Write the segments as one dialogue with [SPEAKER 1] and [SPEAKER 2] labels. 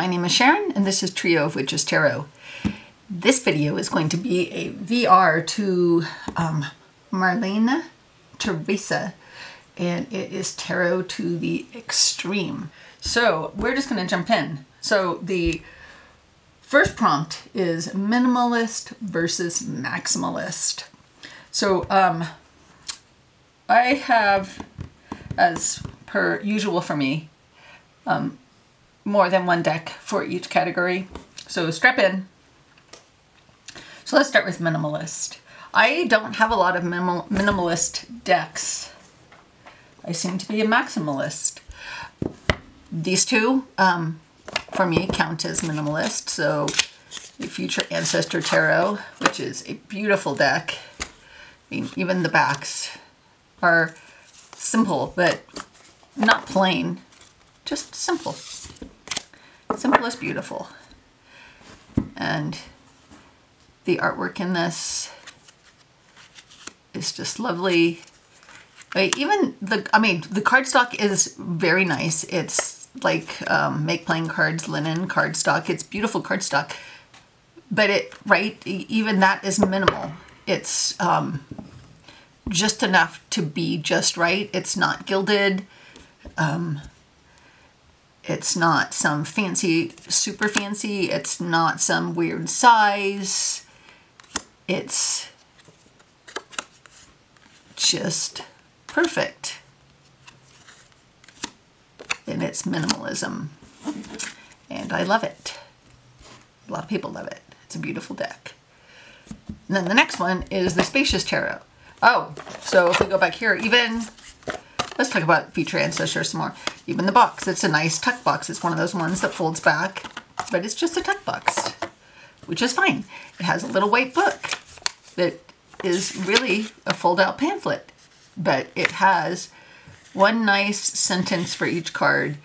[SPEAKER 1] My name is Sharon and this is Trio.of.Witches Tarot. This video is going to be a VR to Marlene Theresa, and it is tarot to the extreme. So we're just going to jump in. So the first prompt is minimalist versus maximalist. So I have, as per usual for me, more than one deck for each category. So strap in. So let's start with minimalist. I don't have a lot of minimalist decks. I seem to be a maximalist. These two, for me, count as minimalist. So the Future Ancestor Tarot, which is a beautiful deck. I mean, even the backs are simple, but not plain, just simple. Simple is beautiful. And the artwork in this is just lovely. Even the cardstock is very nice. It's like make playing cards, linen cardstock. It's beautiful cardstock. But even that is minimal. It's just enough to be just right. It's not gilded. It's not some fancy, super fancy. It's not some weird size. It's just perfect in its minimalism. And I love it. A lot of people love it. It's a beautiful deck. And then the next one is the Spacious Tarot. Oh, so if we go back here, let's talk about Future Ancestor some more. Even the box, it's a nice tuck box. It's one of those ones that folds back, but it's just a tuck box, which is fine. It has a little white book that is really a fold-out pamphlet, but it has one nice sentence for each card.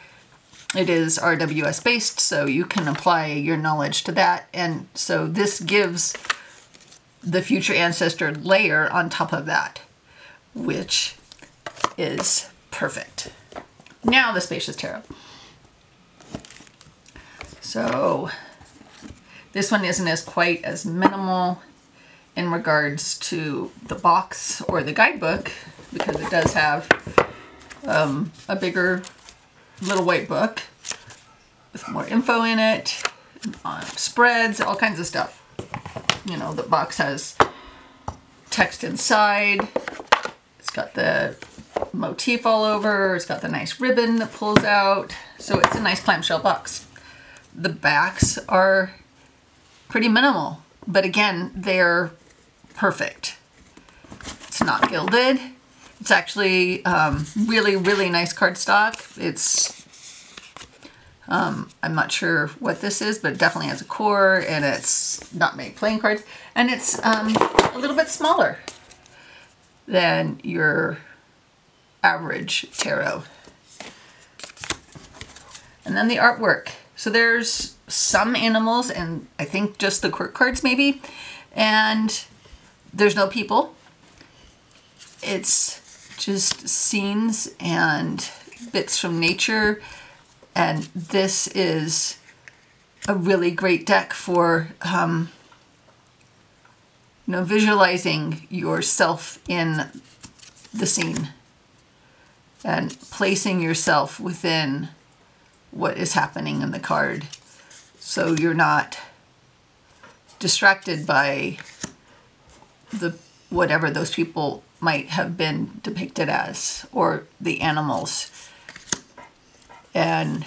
[SPEAKER 1] It is RWS based, so you can apply your knowledge to that. And so this gives the Future Ancestor layer on top of that, which is perfect. Now the Spacious Tarot. So this one isn't as quite as minimal in regards to the box or the guidebook, because it does have a bigger little white book with more info in it, spreads, all kinds of stuff. You know, the box has text inside. It's got the motif all over. It's got the nice ribbon that pulls out. So it's a nice clamshell box. The backs are pretty minimal, but again, they're perfect. It's not gilded. It's actually really, really nice cardstock. It's, I'm not sure what this is, but it definitely has a core, and it's not made playing cards, and it's a little bit smaller than your average tarot. And then the artwork. So there's some animals, and I think just the quirk cards maybe, and there's no people. It's just scenes and bits from nature, and this is a really great deck for visualizing yourself in the scene and placing yourself within what is happening in the card, so you're not distracted by whatever those people might have been depicted as, or the animals. And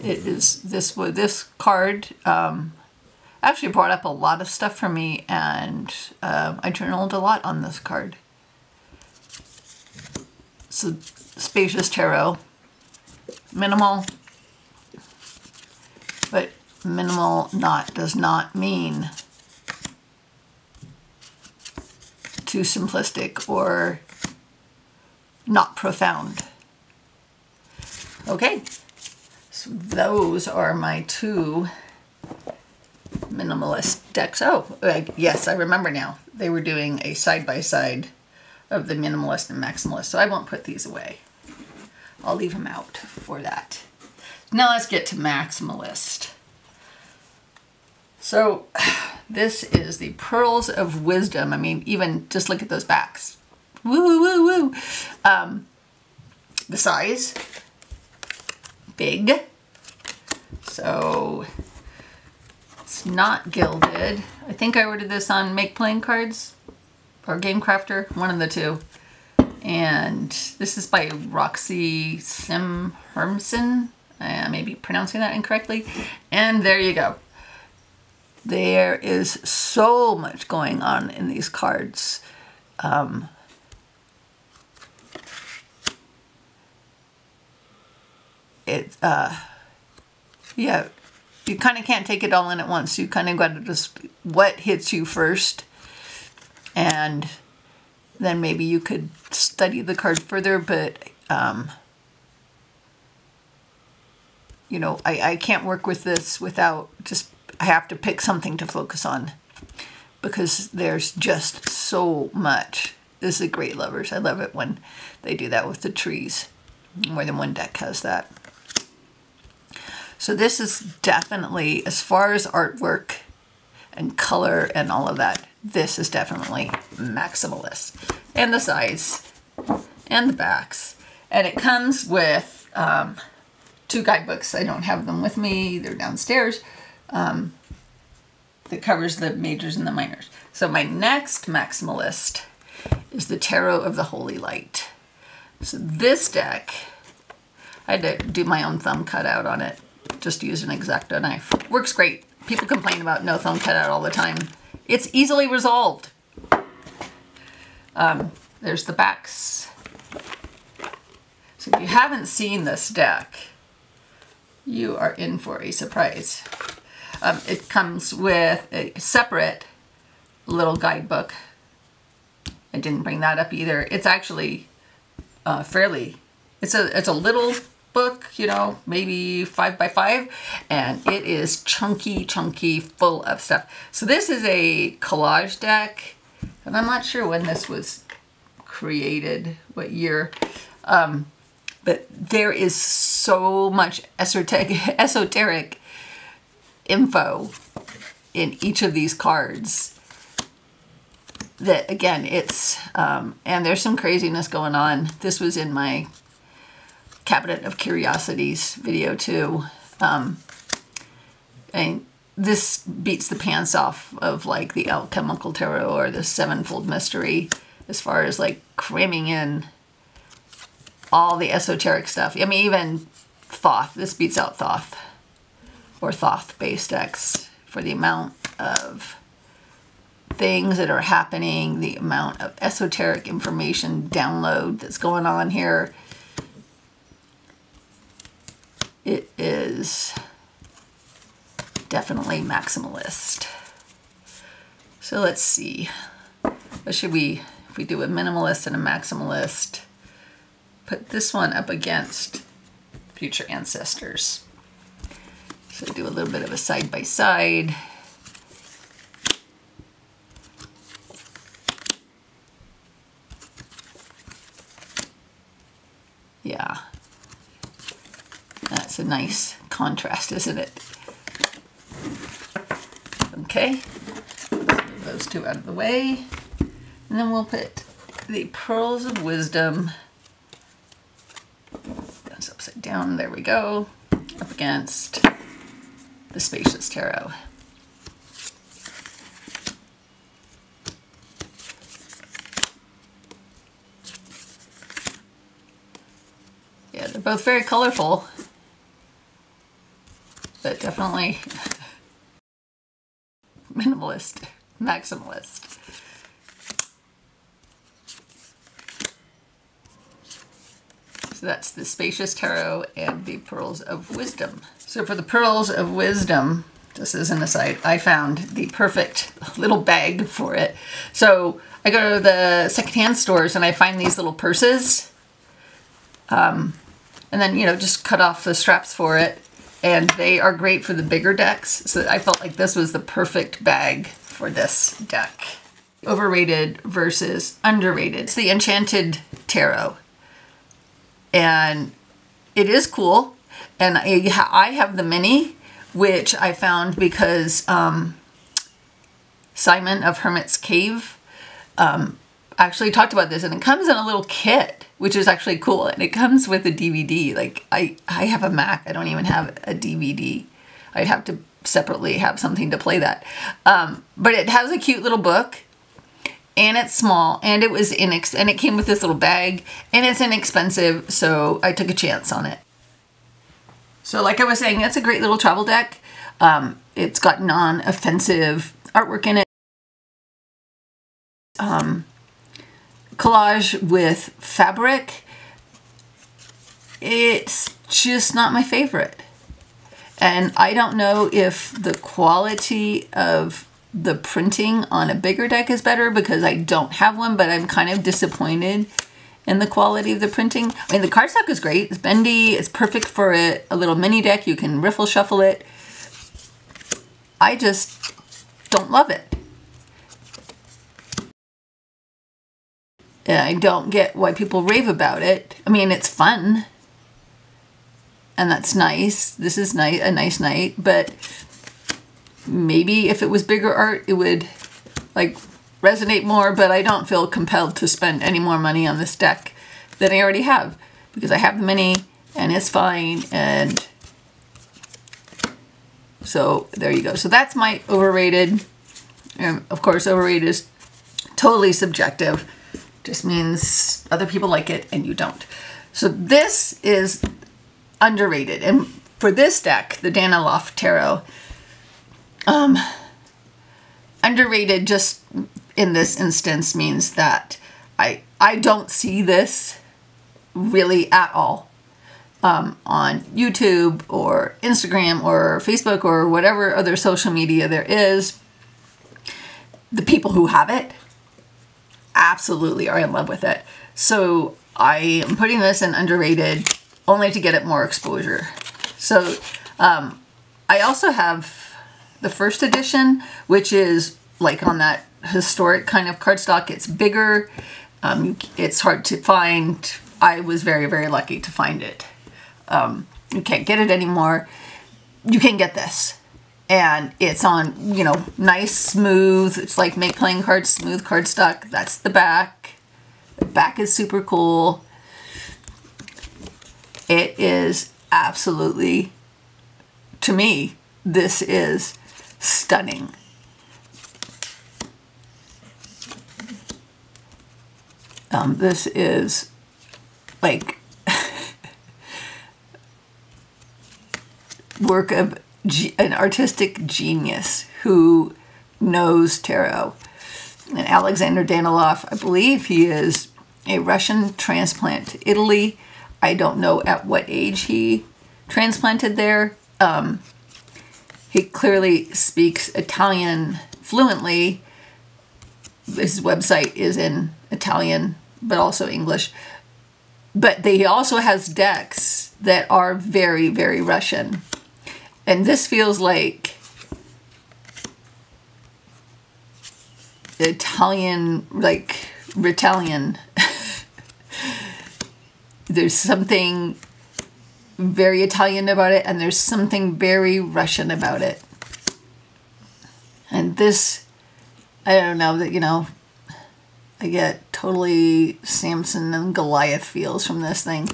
[SPEAKER 1] it is this card actually brought up a lot of stuff for me, and I journaled a lot on this card. So Spacious Tarot, minimal, but minimal does not mean too simplistic or not profound. Okay, so those are my two minimalist decks. Oh, yes, I remember now. They were doing a side-by-side of the minimalist and maximalist, so I won't put these away. I'll leave them out for that. Now let's get to Maximalist. So this is the Pearls of Wisdom. I mean, even just look at those backs. Woo, woo, woo. The size, big. So it's not gilded. I think I ordered this on Make Playing Cards or Game Crafter, one of the two. And this is by Roxy Simhermsen. I may be pronouncing that incorrectly. And there you go. There is so much going on in these cards. Yeah, you kind of can't take it all in at once. You kind of got to just, what hits you first, and then maybe you could study the card further, but you know, I can't work with this without just, I have to pick something to focus on because there's just so much. This is great, lovers. I love it when they do that with the trees. More than one deck has that. So this is definitely, as far as artwork and color and all of that, this is definitely Maximalist. And the size and the backs. And it comes with 2 guidebooks. I don't have them with me. They're downstairs. That covers the majors and the minors. So my next Maximalist is the Tarot of the Holy Light. So this deck, I had to do my own thumb cutout on it. Just use an X-Acto knife. Works great. People complain about no thumb cutout all the time. It's easily resolved. There's the backs. So if you haven't seen this deck, you are in for a surprise. It comes with a separate little guidebook. I didn't bring that up either. It's actually fairly, it's a little book, you know, maybe 5 by 5, and it is chunky, full of stuff. So this is a collage deck, and I'm not sure when this was created, what year, but there is so much esoteric info in each of these cards that, again, it's, and there's some craziness going on. This was in my Cabinet of Curiosities video too. And this beats the pants off of like the Alchemical Tarot or the Sevenfold Mystery as far as like cramming in all the esoteric stuff. I mean, even Thoth. This beats out Thoth or Thoth-based decks for the amount of things that are happening, the amount of esoteric information download that's going on here. It is definitely Maximalist. So let's see. What should we, if we do a minimalist and a Maximalist, put this one up against Future Ancestors. So do a little bit of a side-by-side. Yeah. That's a nice contrast, isn't it? Okay, let's move those 2 out of the way. And then we'll put the Pearls of Wisdom, that's upside down, there we go, up against the Spacious Tarot. Yeah, they're both very colorful, but definitely minimalist, Maximalist. So that's the Spacious Tarot and the Pearls of Wisdom. So for the Pearls of Wisdom, just as an aside, I found the perfect little bag for it. So I go to the secondhand stores and I find these little purses. And then, you know, just cut off the straps for it. And they are great for the bigger decks. So I felt like this was the perfect bag for this deck. Overrated versus underrated. It's the Enchanted Tarot. And it is cool. And I have the mini, which I found because Simon of Hermit's Cave actually talked about this, and it comes in a little kit, which is actually cool. And it comes with a DVD. Like I have a Mac. I don't even have a DVD. I'd have to separately have something to play that. But it has a cute little book, and it's small, and it was and it came with this little bag, and it's inexpensive, so I took a chance on it. So like I was saying, it's a great little travel deck. It's got non-offensive artwork in it. Collage with fabric. It's just not my favorite. And I don't know if the quality of the printing on a bigger deck is better, because I don't have one, but I'm kind of disappointed in the quality of the printing. I mean, the cardstock is great. It's bendy. It's perfect for a little mini deck. You can riffle shuffle it. I just don't love it. And I don't get why people rave about it. I mean, it's fun. And that's nice. This is nice, a nice night. But maybe if it was bigger art, it would like resonate more. But I don't feel compelled to spend any more money on this deck than I already have, because I have the mini and it's fine. And so there you go. So that's my overrated. And of course, overrated is totally subjective. Just means other people like it and you don't. So this is underrated. And for this deck, the Daniloff Tarot, underrated just in this instance means that I don't see this really at all on YouTube or Instagram or Facebook or whatever other social media there is. The people who have it absolutely are in love with it. So I am putting this in underrated only to get it more exposure. So I also have the first edition, which is like on that historic kind of cardstock. It's bigger. It's hard to find. I was very, very lucky to find it. You can't get it anymore. You can get this. And it's on, you know, nice, smooth. It's like make playing cards, smooth cardstock. That's the back. The back is super cool. It is absolutely, to me, this is stunning. This is like work of an artistic genius who knows tarot. And Alexander Daniloff, I believe he is a Russian transplant to Italy. I don't know at what age he transplanted there. He clearly speaks Italian fluently. His website is in Italian, but also English. But he also has decks that are very, very Russian. And this feels like Italian, like Ritalian. There's something very Italian about it, and there's something very Russian about it. And this, I don't know, that, you know, I get totally Samson and Goliath feels from this thing.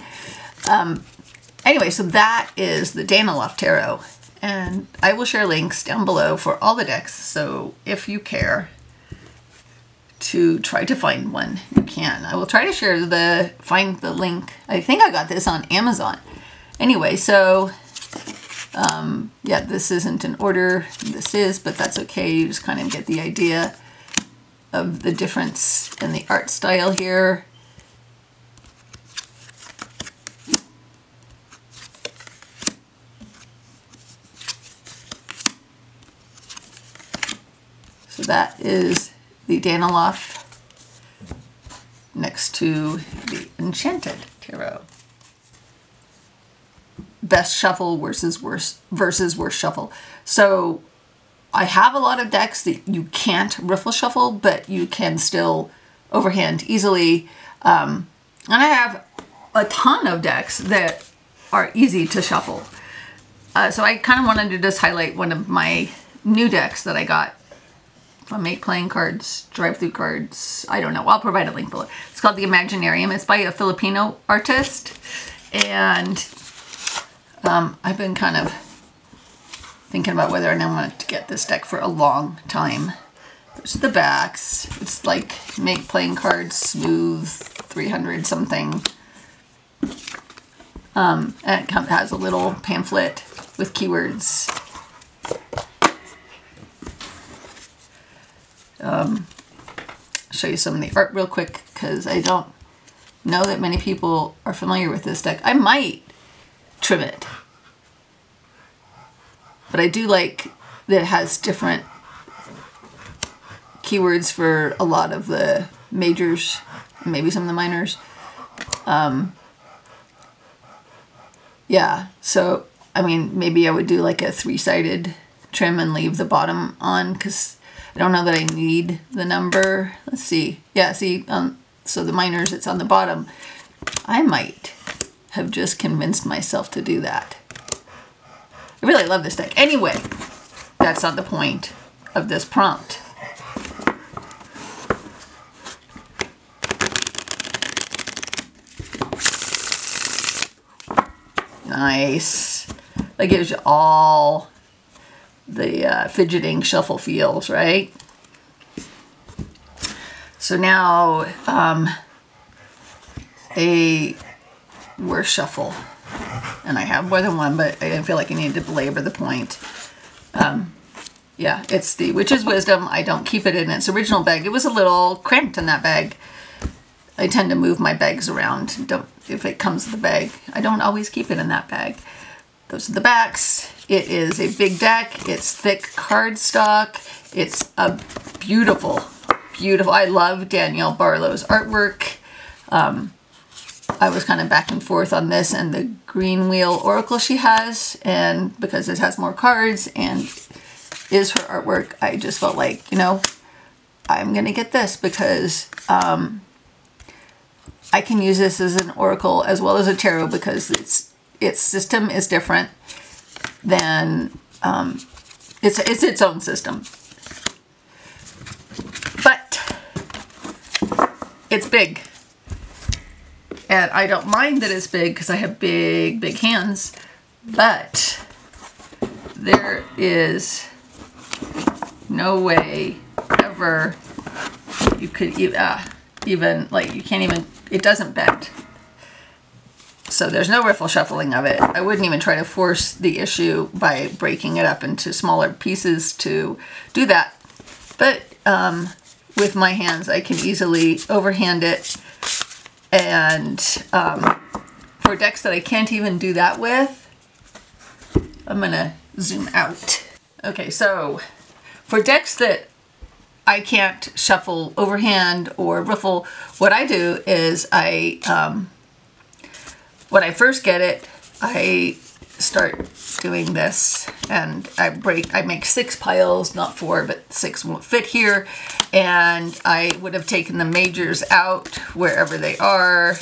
[SPEAKER 1] Anyway, so that is the Daniloff Tarot. And I will share links down below for all the decks. So if you care to try to find one, you can. I will try to share find the link. I think I got this on Amazon. Anyway, so yeah, this isn't in order. This is, but that's okay. You just kind of get the idea of the difference in the art style here. So that is the Daniloff next to the Enchanted Tarot. Best shuffle versus worst shuffle. So I have a lot of decks that you can't riffle shuffle, but you can still overhand easily. And I have a ton of decks that are easy to shuffle. So I kind of wanted to just highlight one of my new decks that I got from Make Playing Cards, Drive-Through Cards, I don't know, I'll provide a link below. It's called the Imaginarium. It's by a Filipino artist, and I've been kind of thinking about whether or not I want to get this deck for a long time. There's the backs. It's like Make Playing Cards Smooth 300 something. And it has a little pamphlet with keywords. Show you some of the art real quick because I don't know that many people are familiar with this deck. I might trim it, but I do like that it has different keywords for a lot of the majors, maybe some of the minors. Yeah, so I mean, maybe I would do like a 3-sided trim and leave the bottom on because I don't know that I need the number. Let's see. Yeah, see, so the minors, it's on the bottom. I might have just convinced myself to do that. I really love this deck. Anyway, that's not the point of this prompt. Nice. That gives you all the fidgeting shuffle feels, right? So now a worse shuffle, and I have more than one, but I feel like I need to belabor the point. Yeah, it's the Witch's Wisdom. I don't keep it in its original bag. It was a little cramped in that bag. I tend to move my bags around. If it comes with the bag, I don't always keep it in that bag. Those are the backs. It is a big deck. It's thick cardstock. It's a beautiful, beautiful. I love Danielle Barlow's artwork. I was kind of back and forth on this and the Green Wheel Oracle she has, and because it has more cards and is her artwork, I just felt like, you know, I'm gonna get this because I can use this as an oracle as well as a tarot because its system is different than it's its own system, but it's big, and I don't mind that it's big because I have big hands, but there is no way ever you could even like, you can't even, it doesn't bend. So there's no riffle shuffling of it. I wouldn't even try to force the issue by breaking it up into smaller pieces to do that. But with my hands, I can easily overhand it. And for decks that I can't even do that with, I'm gonna zoom out. Okay, so for decks that I can't shuffle overhand or riffle, what I do is when I first get it, I start doing this, and I make 6 piles, not 4, but 6 won't fit here, and I would have taken the majors out wherever they are.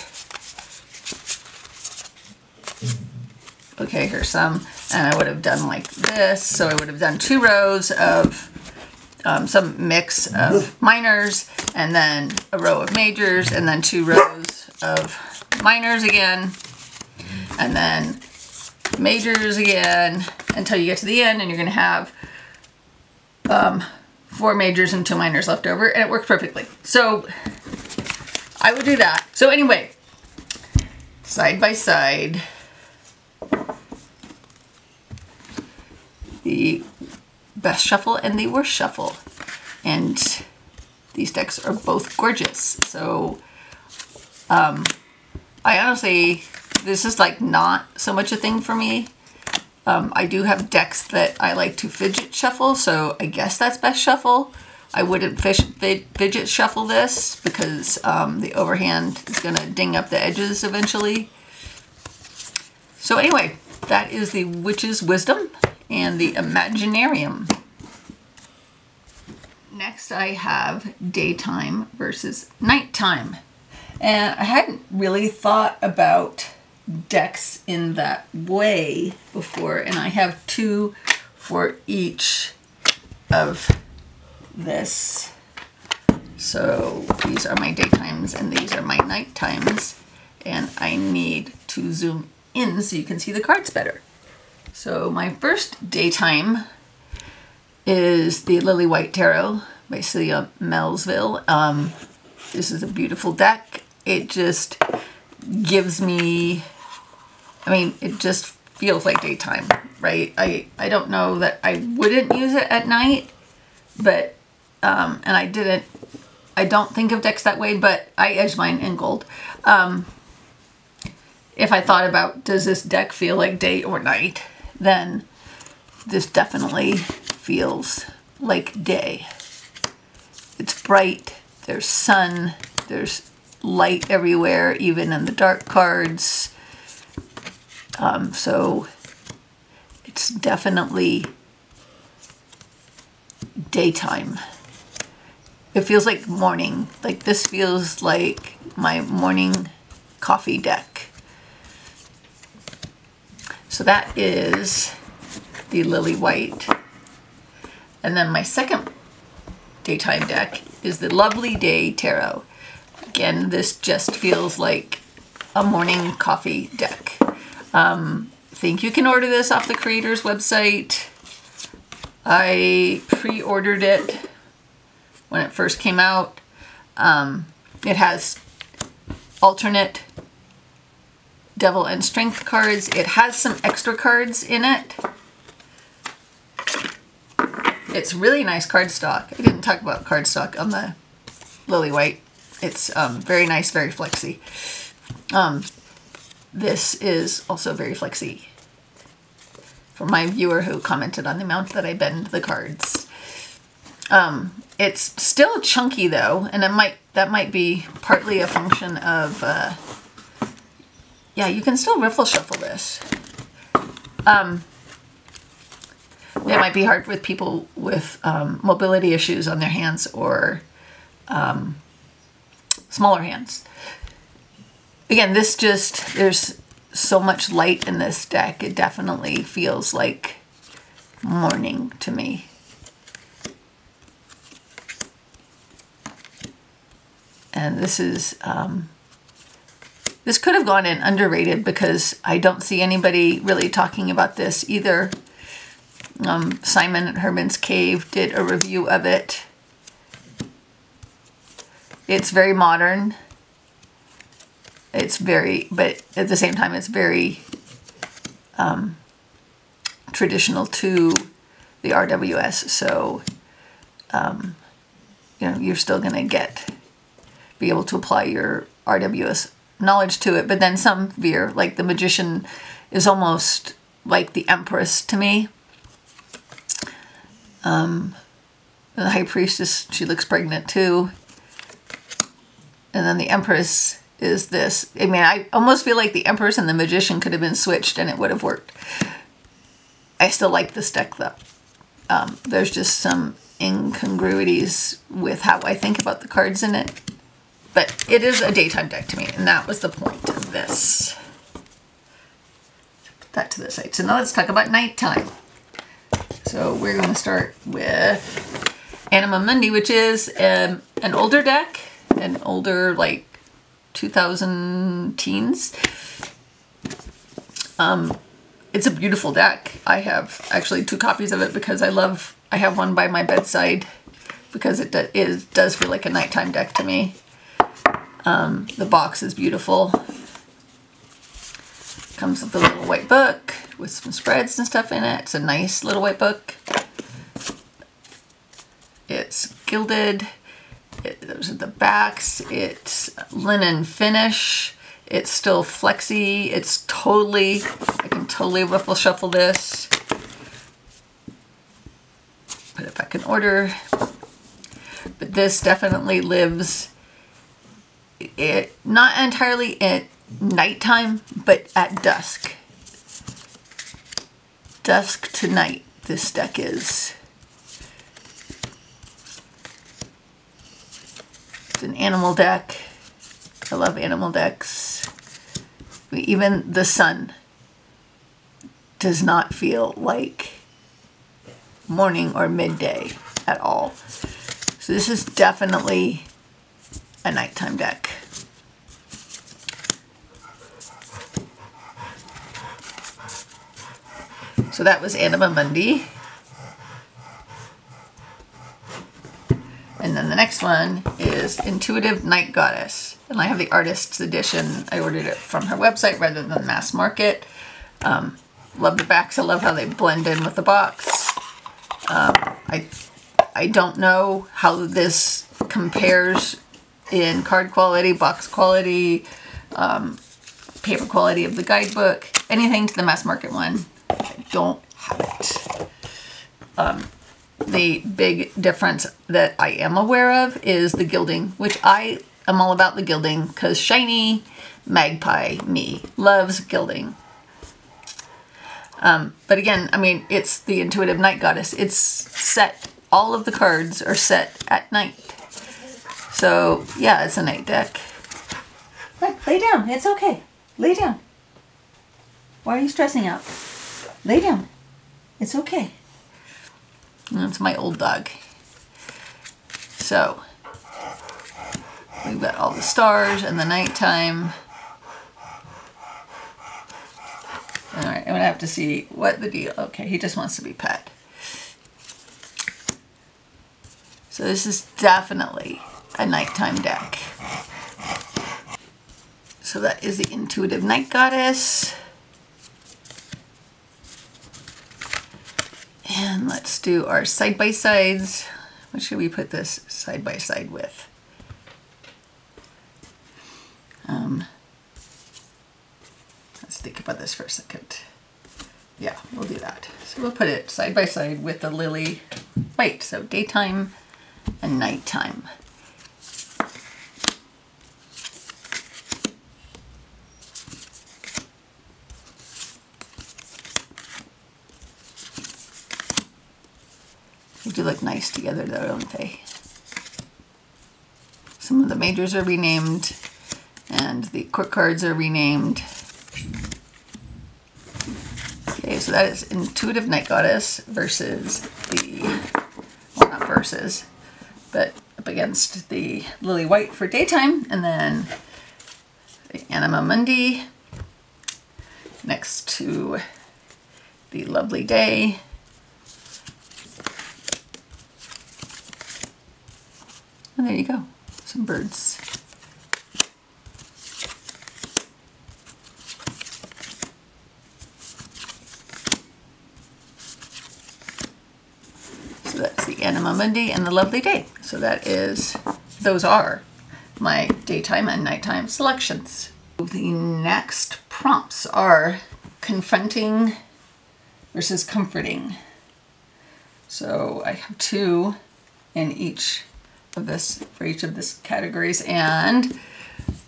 [SPEAKER 1] Okay, here's some, and I would have done like this, so I would have done 2 rows of some mix of minors, and then a row of majors, and then 2 rows of minors again, and then majors again, until you get to the end, and you're going to have 4 majors and 2 minors left over, and it works perfectly. So I would do that. So anyway, side by side, the best shuffle and the worst shuffle, and these decks are both gorgeous. So I honestly, this is like not so much a thing for me. I do have decks that I like to fidget shuffle, so I guess that's best shuffle. I wouldn't fidget shuffle this because the overhand is going to ding up the edges eventually. So anyway, that is the Witch's Wisdom and the Imaginarium. Next I have daytime versus nighttime. And I hadn't really thought about decks in that way before, and I have 2 for each of this. So these are my daytimes and these are my nighttimes, and I need to zoom in so you can see the cards better. So my first daytime is the Lili White Tarot by Celia Melville. This is a beautiful deck. It just gives me, I mean, it just feels like daytime, right? I don't know that I wouldn't use it at night, but, and I don't think of decks that way, but I edge mine in gold. If I thought about, does this deck feel like day or night, then this definitely feels like day. It's bright, there's sun, there's light everywhere, even in the dark cards. So it's definitely daytime. It feels like morning. Like this feels like my morning coffee deck. So that is the Lili White. And then my second daytime deck is the Lovely Day Tarot. Again, this just feels like a morning coffee deck. I think you can order this off the creator's website. I pre-ordered it when it first came out. It has alternate Devil and Strength cards. It has some extra cards in it. It's really nice cardstock. I didn't talk about cardstock on the Lili White. It's very nice, very flexy. This is also very flexy for my viewer who commented on the amount that I bend the cards. It's still chunky though, and that might be partly a function of, yeah, you can still riffle shuffle this. It might be hard with people with mobility issues on their hands or smaller hands. Again, this just, there's so much light in this deck. It definitely feels like morning to me. And this is, this could have gone in underrated because I don't see anybody really talking about this either. Simon at Herman's Cave did a review of it. It's very modern. It's very, but at the same time, it's very traditional to the RWS. So, you know, you're still going to be able to apply your RWS knowledge to it. But then some veer, like the Magician is almost like the Empress to me. The High Priestess, she looks pregnant too. And then the Empress is this. I mean, I almost feel like the Empress and the Magician could have been switched and it would have worked. I still like this deck though. There's just some incongruities with how I think about the cards in it. But it is a daytime deck to me, and that was the point of this. Put that to the side. So now let's talk about nighttime. So we're going to start with Anima Mundi, which is an older deck, an older, like, 2000 teens. It's a beautiful deck. I have actually 2 copies of it because I have one by my bedside because it does feel like a nighttime deck to me. The box is beautiful. Comes with a little white book with some spreads and stuff in it. It's a nice little white book. It's gilded. Those are the backs. It's linen finish. It's still flexy. It's totally, I can totally riffle shuffle this. Put it back in order. But this definitely lives, not entirely at nighttime, but at dusk. Dusk to night, this deck is. It's an animal deck. I love animal decks. Even the sun does not feel like morning or midday at all. So this is definitely a nighttime deck. So that was Anima Mundi. And then the next one is Intuitive Night Goddess. And I have the artist's edition. I ordered it from her website rather than mass market. Love the backs. I love how they blend in with the box. I don't know how this compares in card quality, box quality, paper quality of the guidebook, anything to the mass market one. I don't have it. The big difference that I am aware of is the gilding, which I am all about the gilding because shiny magpie me loves gilding. But again, I mean, it's the Intuitive Night Goddess. It's set, all of the cards are set at night. So yeah, it's a night deck. Look, lay down, it's okay. Lay down. Why are you stressing out? Lay down. It's okay. That's my old dog. So, we've got all the stars and the nighttime. Alright, I'm going to have to see what the deal... Okay, he just wants to be pet. So this is definitely a nighttime deck. So that is the Intuitive Night Goddess. And let's do our side-by-sides. What should we put this side-by-side with? Let's think about this for a second. Yeah, we'll do that. So we'll put it side-by-side with the Lili White. So daytime and nighttime. They do look nice together though, don't they? Some of the majors are renamed and the court cards are renamed. Okay, so that is Intuitive Night Goddess versus the, well, not versus, but up against the Lili White for daytime, and then the Anima Mundi next to the Lovely Day. And there you go, some birds. So that's the Anima Mundi and the Lovely Day. So that is, those are my daytime and nighttime selections. The next prompts are Confronting versus Comforting. So I have two in each of this, for each of these categories, and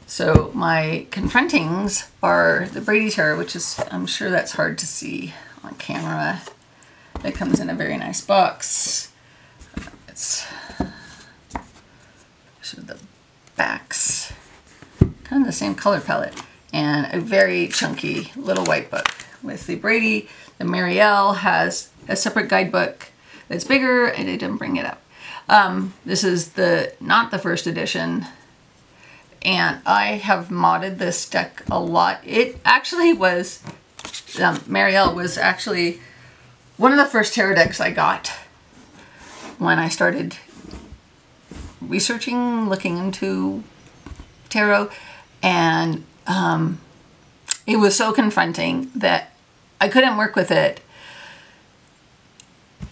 [SPEAKER 1] so my Confrontings are the Brady Tarot, which is, I'm sure that's hard to see on camera. It comes in a very nice box. It's sort of the backs, kind of the same color palette, and a very chunky little white book. With the Brady, the Marielle has a separate guidebook that's bigger, and I didn't bring it up. This is not the first edition, and I have modded this deck a lot. It actually was, Marielle was actually one of the first tarot decks I got when I started researching, looking into tarot, and it was so confronting that I couldn't work with it.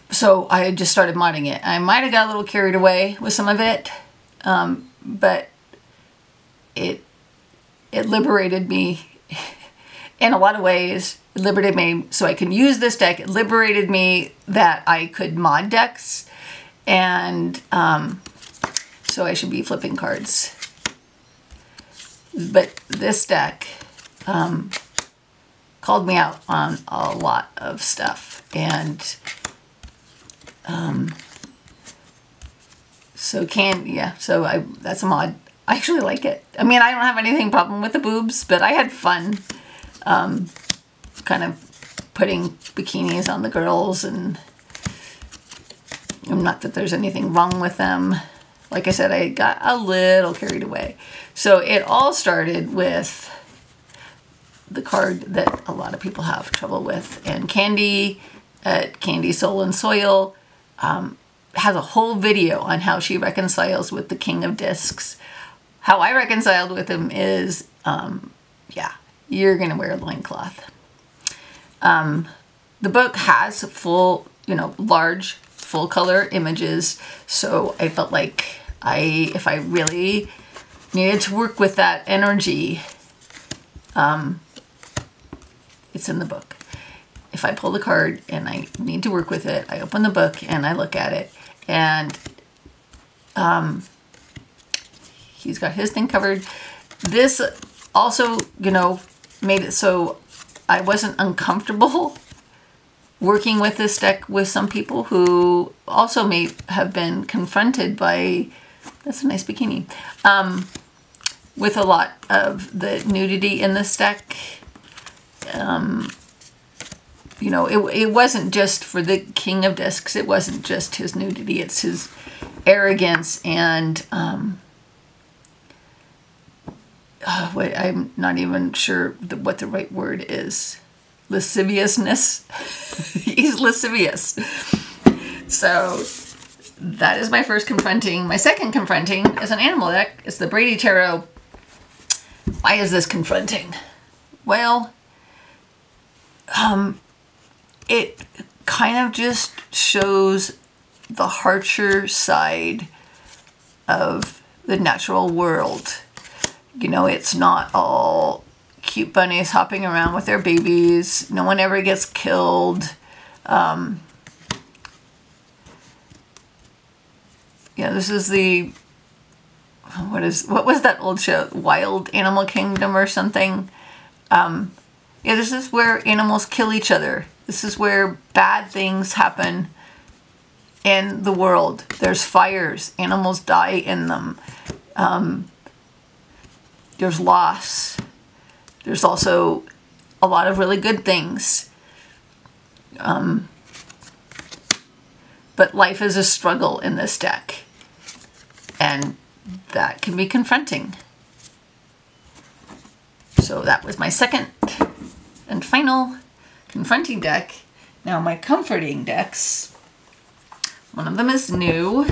[SPEAKER 1] So I just started modding it. I might have got a little carried away with some of it, but it liberated me in a lot of ways. It liberated me so I can use this deck. It liberated me that I could mod decks, and so I should be flipping cards. But this deck called me out on a lot of stuff, and so that's a mod. I actually like it. I mean, I don't have anything problem with the boobs, but I had fun kind of putting bikinis on the girls, and not that there's anything wrong with them. Like I said, I got a little carried away. So it all started with the card that a lot of people have trouble with, and Candy at Candy Soul and Soil has a whole video on how she reconciles with the King of Discs. How I reconciled with him is, yeah, you're gonna wear a loincloth. The book has full, large, full color images, so I felt like if I really needed to work with that energy, it's in the book. If I pull the card and I need to work with it, I open the book and I look at it, and he's got his thing covered. This also, made it so I wasn't uncomfortable working with this deck with some people who also may have been confronted by, that's a nice bikini, with a lot of the nudity in this deck. It wasn't just for the King of Discs. It wasn't just his nudity. It's his arrogance and I'm not even sure what the right word is. Lasciviousness. He's lascivious. So that is my first confronting. My second confronting is an animal deck. It's the Brady Tarot. Why is this confronting? Well, it kind of just shows the harsher side of the natural world. It's not all cute bunnies hopping around with their babies. No one ever gets killed. This is the, what was that old show? Wild Animal Kingdom or something? This is where animals kill each other. This is where bad things happen in the world. There's fires. Animals die in them. There's loss. There's also a lot of really good things. But life is a struggle in this deck. And that can be confronting. So that was my second and final confronting deck. Now my comforting decks. One of them is new.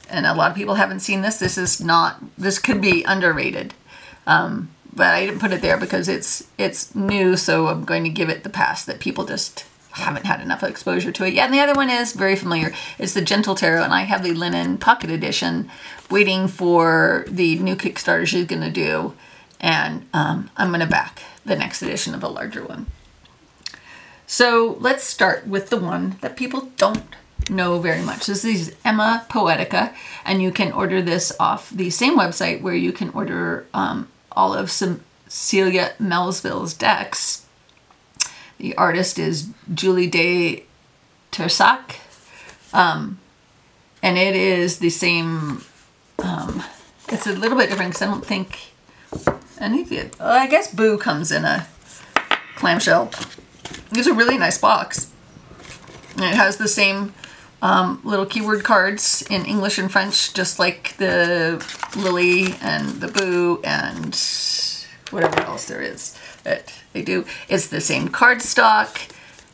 [SPEAKER 1] And a lot of people haven't seen this. This could be underrated. But I didn't put it there because it's new, so I'm going to give it the pass that people just haven't had enough exposure to it yet. And the other one is very familiar. It's the Gentle Tarot, and I have the Linen Pocket Edition waiting for the new Kickstarter she's going to do. And I'm going to back the next edition of a larger one. So let's start with the one that people don't know very much. This is Ema Poëtica, and you can order this off the same website where you can order all of Celia Melville's decks. The artist is Julie de Tersac, and it is the same. It's a little bit different because I don't think any of it. I guess Boo comes in a clamshell. It's a really nice box. And it has the same little keyword cards in English and French, just like the Lily and the Boo and whatever else there is that they do. It's the same cardstock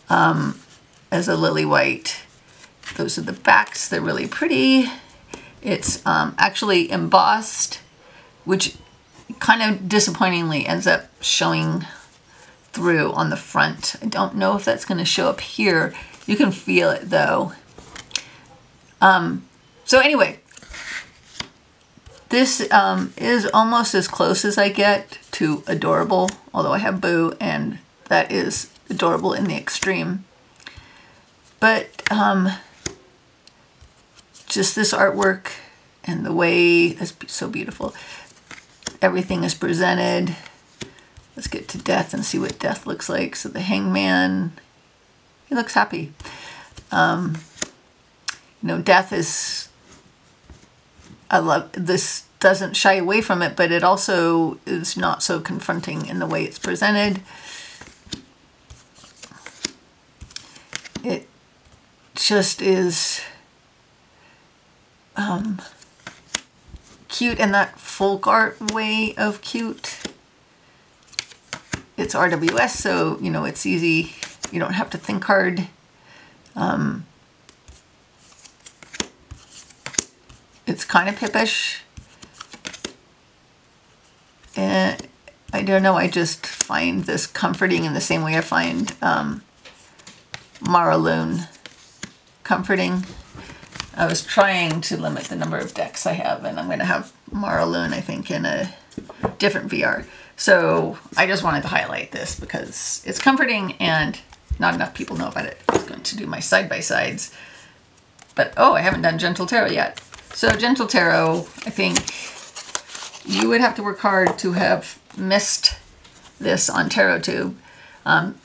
[SPEAKER 1] as a Lili White. Those are the backs. They're really pretty. It's actually embossed, which kind of disappointingly ends up showing through on the front. I don't know if that's going to show up here. You can feel it though. So anyway, this is almost as close as I get to adorable, although I have Boo, and that is adorable in the extreme. But just this artwork and the way it's so beautiful. Everything is presented. Let's get to Death and see what Death looks like. So the Hangman, he looks happy. Death is, I love this doesn't shy away from it, but it also is not so confronting in the way it's presented. It just is cute in that folk art way of cute. It's RWS, so, you know, it's easy. You don't have to think hard. It's kind of pippish. And I don't know, I just find this comforting in the same way I find Lunne comforting. I was trying to limit the number of decks I have, and I'm going to have Lunne, I think, in a different VR. So I just wanted to highlight this because it's comforting and not enough people know about it. I was going to do my side-by-sides, but oh, I haven't done Gentle Tarot yet. So Gentle Tarot, I think you would have to work hard to have missed this on TarotTube.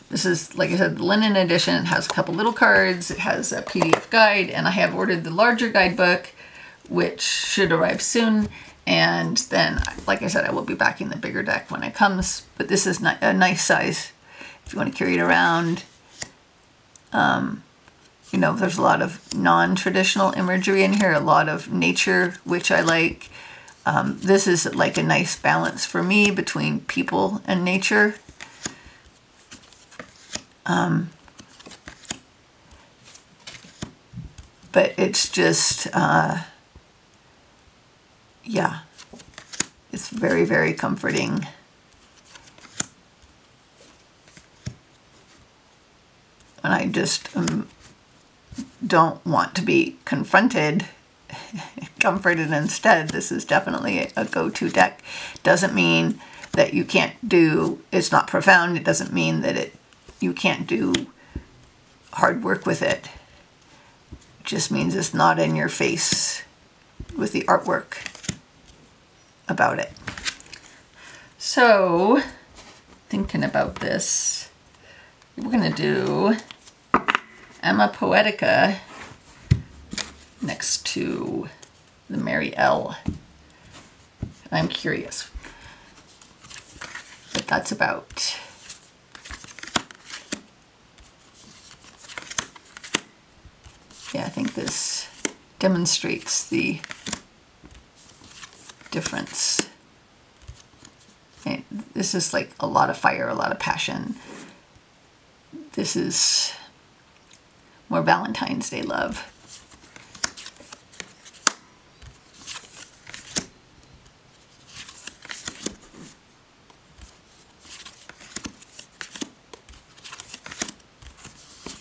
[SPEAKER 1] This is, like I said, the linen edition. It has a couple little cards. It has a PDF guide, and I have ordered the larger guidebook, which should arrive soon. And then, like I said, I will be backing the bigger deck when it comes. But this is a nice size if you want to carry it around. You know, there's a lot of non-traditional imagery in here, a lot of nature, which I like. This is like a nice balance for me between people and nature. But it's just, yeah, it's very, very comforting. And I just don't want to be confronted, comforted instead. This is definitely a go-to deck. Doesn't mean that you can't do, it's not profound. It doesn't mean that you can't do hard work with it. It just means it's not in your face with the artwork about it. So, thinking about this, we're going to do Ema Poëtica next to the Mary L. I'm curious what that's about. Yeah, I think this demonstrates the difference. And this is like a lot of fire, a lot of passion. This is more Valentine's Day love.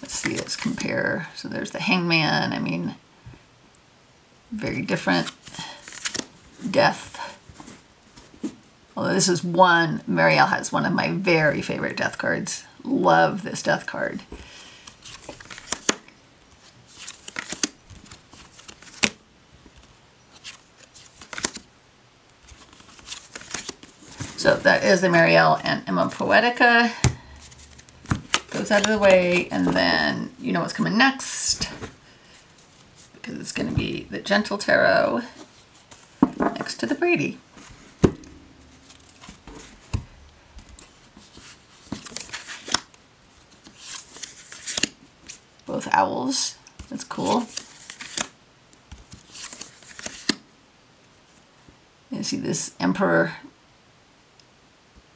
[SPEAKER 1] Let's see, let's compare. So there's the Hangman. I mean, very different. Death. Although this is one, Marielle has one of my very favorite death cards. Love this death card. So that is the Marielle and Ema Poëtica. Goes out of the way, and then you know what's coming next, because it's going to be the Gentle Tarot next to the Brady. Both owls. That's cool. You see this Emperor.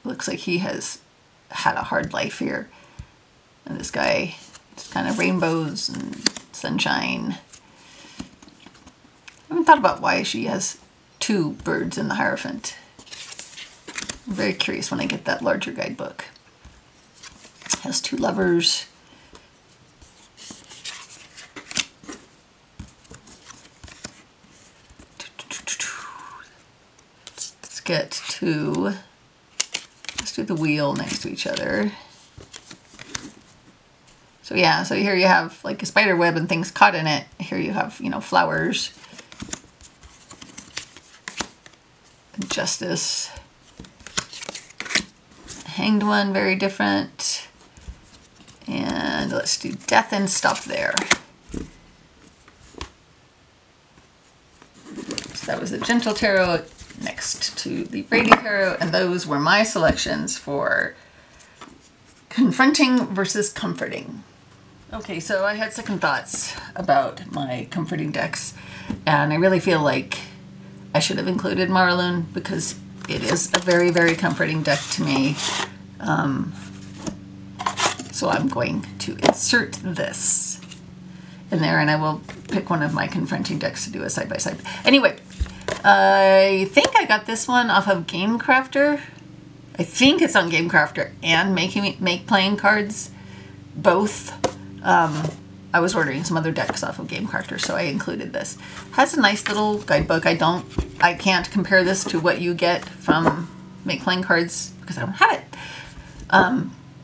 [SPEAKER 1] Looks like he has had a hard life here. And this guy, it's kind of rainbows and sunshine. I haven't thought about why she has two birds in the Hierophant. I'm very curious when I get that larger guidebook. Has two lovers. Let's do the wheel next to each other. So yeah, so here you have like a spider web and things caught in it. Here you have, you know, flowers. Justice. Hanged One, very different. And let's do Death and stop there. So that was the Gentle Tarot. next to the Brady Tarot, and those were my selections for Confronting versus Comforting. Okay, so I had second thoughts about my comforting decks, and I really feel like I should have included Marlene because it is a very, very comforting deck to me. So I'm going to insert this in there, and I will pick one of my confronting decks to do a side-by-side. Anyway, I think I got this one off of Game Crafter. I think it's on Game Crafter and Make Playing Cards, both. I was ordering some other decks off of Game Crafter, so I included this. Has a nice little guidebook. I can't compare this to what you get from Make Playing Cards because I don't have it.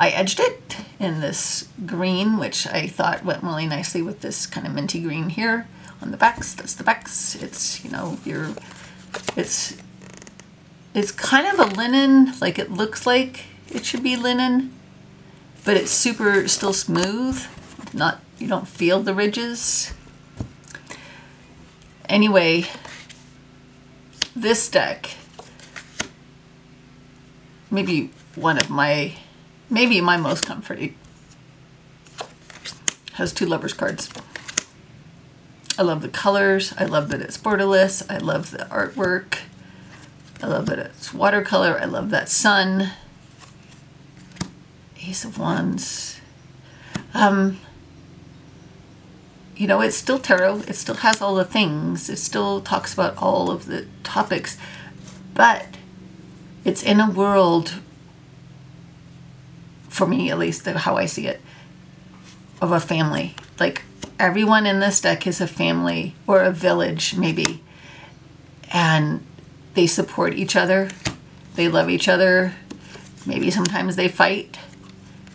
[SPEAKER 1] I edged it in this green, which I thought went really nicely with this kind of minty green here on the backs. That's the backs. It's, you know, it's kind of a linen, like it looks like it should be linen, but it's super still smooth. You don't feel the ridges. Anyway, this deck, maybe my most comforting, has two Lovers cards. I love the colors. I love that it's borderless. I love the artwork. I love that it's watercolor. I love that sun. Ace of Wands. You know, it's still tarot. It still has all the things. It still talks about all of the topics, but it's in a world, for me at least, how I see it, of a family. Like, everyone in this deck is a family or a village maybe, and they support each other. They love each other. Maybe sometimes they fight,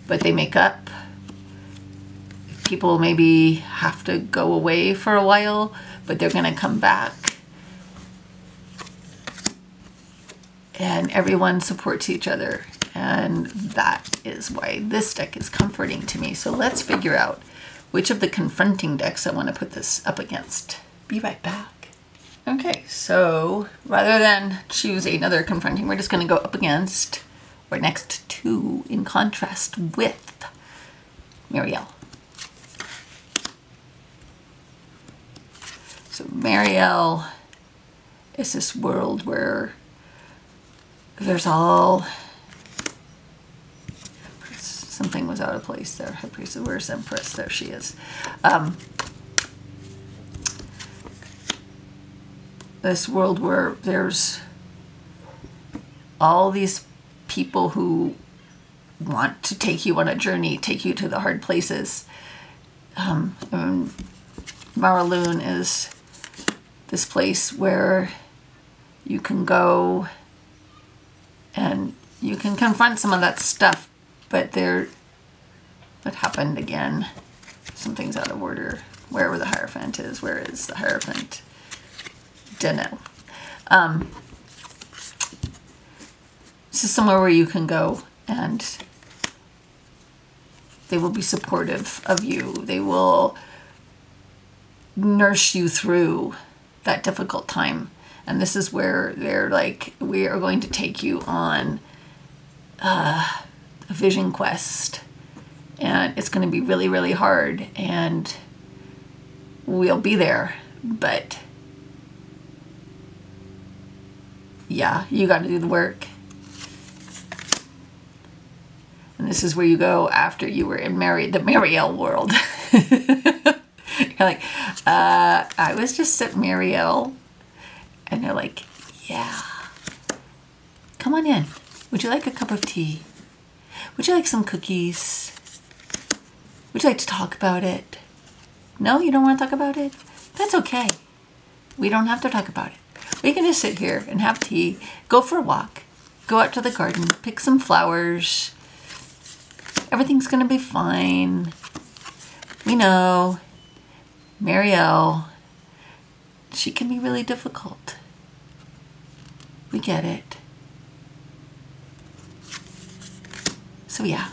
[SPEAKER 1] but they make up. People maybe have to go away for a while, but they're going to come back. And everyone supports each other. And that is why this deck is comforting to me. So let's figure out which of the confronting decks I want to put this up against. Be right back. Okay, so rather than choose another confronting, we're just going to go up against, or next to, in contrast with, Marielle. So Marielle is this world where there's all... Something was out of place there. High Priestess, where's Empress? There she is. This world where there's all these people who want to take you on a journey, take you to the hard places. And Marlene is this place where you can go and you can confront some of that stuff, but what happened again? Something's out of order. Wherever the Hierophant is, where is the Hierophant? Dunno. This is somewhere where you can go and they will be supportive of you. They will nurse you through that difficult time. And this is where they're like, we are going to take you on a vision quest. And it's going to be really, really hard. And we'll be there. But yeah, you got to do the work. And this is where you go after you were in the Marielle world. You're like, I was just at Marielle. And they're like, yeah. Come on in. Would you like a cup of tea? Would you like some cookies? Would you like to talk about it? No, you don't want to talk about it? That's okay. We don't have to talk about it. We can just sit here and have tea, go for a walk, go out to the garden, pick some flowers. Everything's going to be fine. We know Marielle, she can be really difficult. We get it. So yeah.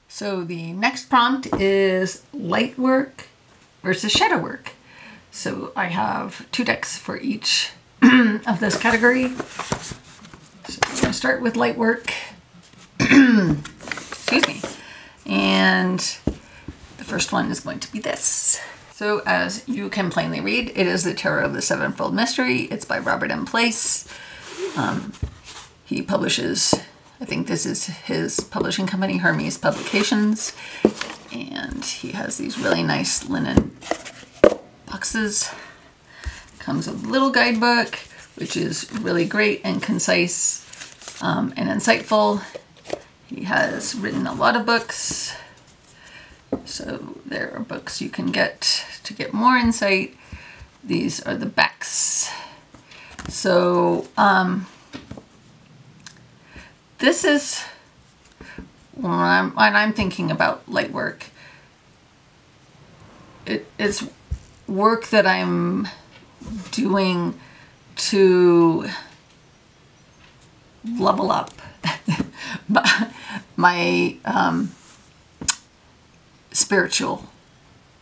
[SPEAKER 1] So the next prompt is light work versus shadow work. So I have two decks for each of this category. So we're going to start with light work. Excuse me. And the first one is going to be this. So as you can plainly read, it is the Tarot of the Sevenfold Mystery. It's by Robert M. Place. He publishes, I think this is his publishing company, Hermes Publications. And he has these really nice linen boxes. Comes with a little guidebook, which is really great and concise and insightful. He has written a lot of books. So there are books you can get to get more insight. These are the backs. So this is when I'm thinking about light work. It's work that I'm doing to level up my spiritual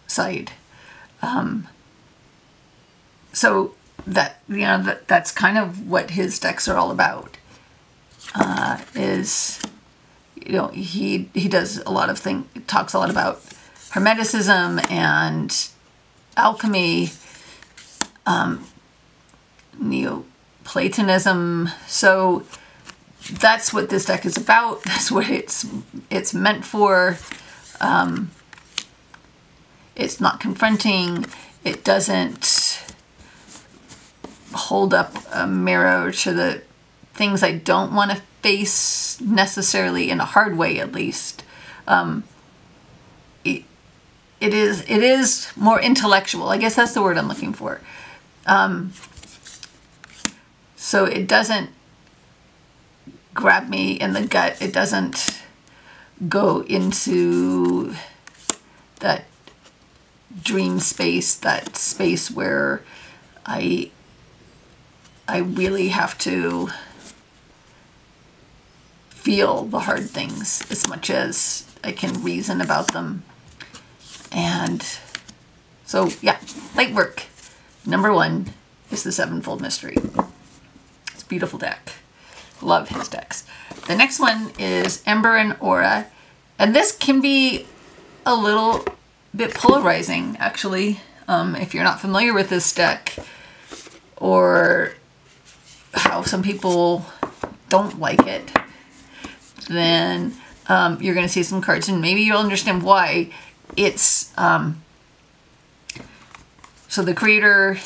[SPEAKER 1] side. So that, you know, that's kind of what his decks are all about. Is, you know, he does a lot of things, talks a lot about Hermeticism and alchemy, Neoplatonism. So that's what this deck is about. That's what it's meant for. It's not confronting. It doesn't hold up a mirror to the things I don't want to face necessarily, in a hard way at least. It is more intellectual. I guess that's the word I'm looking for. So it doesn't grab me in the gut. It doesn't go into that dream space, that space where I really have to feel the hard things as much as I can reason about them. And so, yeah, light work. Number 1 is the Sevenfold Mystery. It's a beautiful deck. Love his decks. The next one is Ember and Aura. And this can be a little bit polarizing, actually, if you're not familiar with this deck, or how some people don't like it. Then you're going to see some cards, and maybe you'll understand why. It's so the creator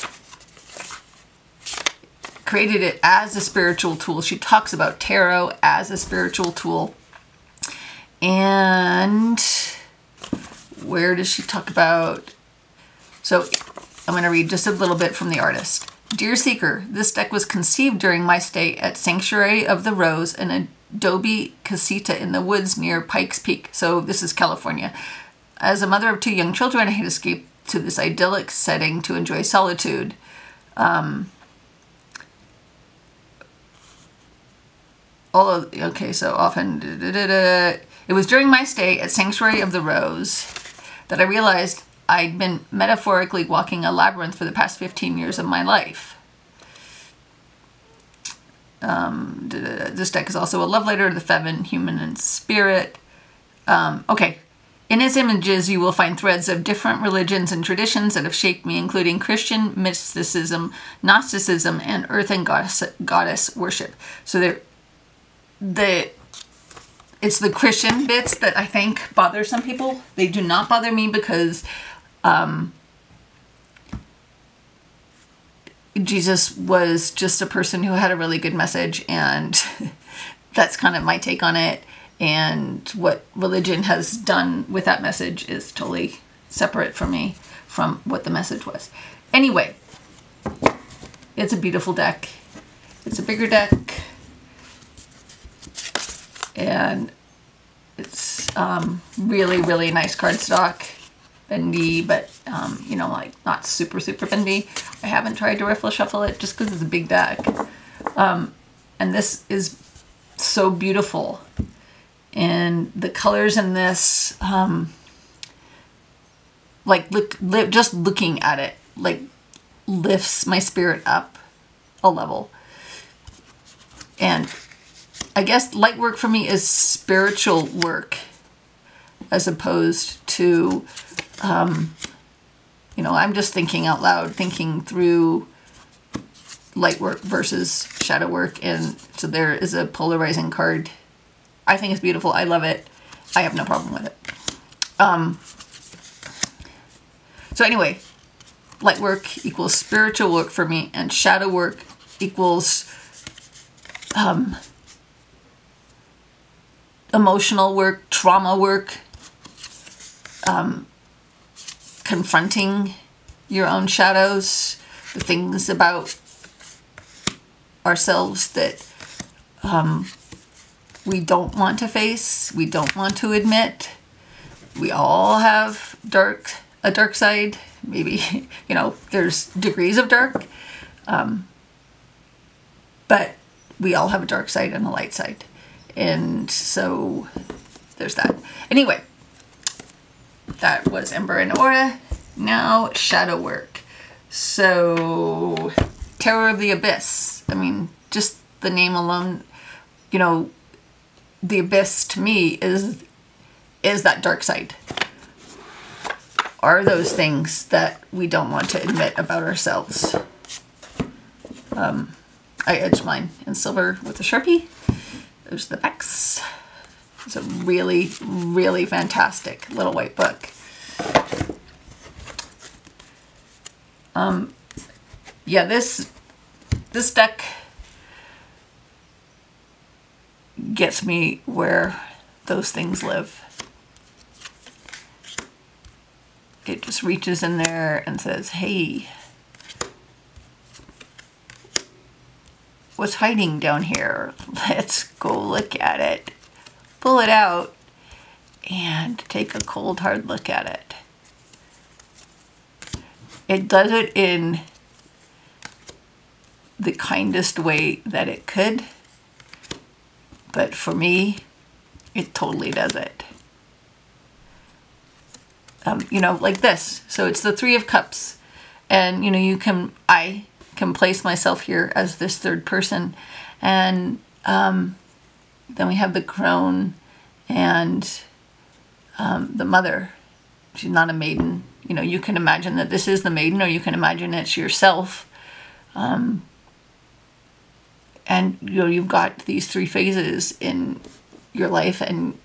[SPEAKER 1] created it as a spiritual tool. She talks about tarot as a spiritual tool. And where does she talk about? So I'm going to read just a little bit from the artist. Dear Seeker, this deck was conceived during my stay at Sanctuary of the Rose, an adobe casita in the woods near Pikes Peak. So this is California. As a mother of 2 young children, I had escaped to this idyllic setting to enjoy solitude. Okay, so often, it was during my stay at Sanctuary of the Rose that I realized I'd been metaphorically walking a labyrinth for the past 15 years of my life. This deck is also a love letter to the feminine, human, and spirit. Okay. In its images, you will find threads of different religions and traditions that have shaped me, including Christian mysticism, Gnosticism, and earth and goddess worship. So it's the Christian bits that I think bother some people. They do not bother me because Jesus was just a person who had a really good message, and that's kind of my take on it. And what religion has done with that message is totally separate from me, from what the message was. Anyway, it's a beautiful deck. It's a bigger deck. And it's really, really nice cardstock. Bendy, but, you know, like not super, super bendy. I haven't tried to riffle shuffle it just because it's a big deck. And this is so beautiful. And the colors in this, like, just looking at it, like, lifts my spirit up. a level. And I guess light work for me is spiritual work as opposed to, you know, I'm just thinking out loud, thinking through light work versus shadow work. And so there is a polarizing card. I think it's beautiful. I love it. I have no problem with it. So anyway, light work equals spiritual work for me, and shadow work equals emotional work, trauma work, confronting your own shadows, the things about ourselves that we don't want to face, we don't want to admit. We all have a dark side. Maybe, you know, there's degrees of dark, but we all have a dark side and a light side. And so there's that. Anyway, that was Ember and Aura. Now shadow work. So Tarot of the Abyss. I mean, just the name alone, you know, the abyss to me is that dark side. Are those things that we don't want to admit about ourselves. I edged mine in silver with a Sharpie. There's the backs. It's a really, really fantastic little white book. Yeah, this deck gets me where those things live. It just reaches in there and says, hey, what's hiding down here? Let's go look at it. Pull it out and take a cold, hard look at it. It does it in the kindest way that it could, but for me, it totally does it. You know, like this. So it's the Three of Cups, and you know, I can place myself here as this third person, and then we have the crone and the mother. She's not a maiden. You know, you can imagine that this is the maiden, or you can imagine it's yourself. And you know, you've got these three phases in your life, and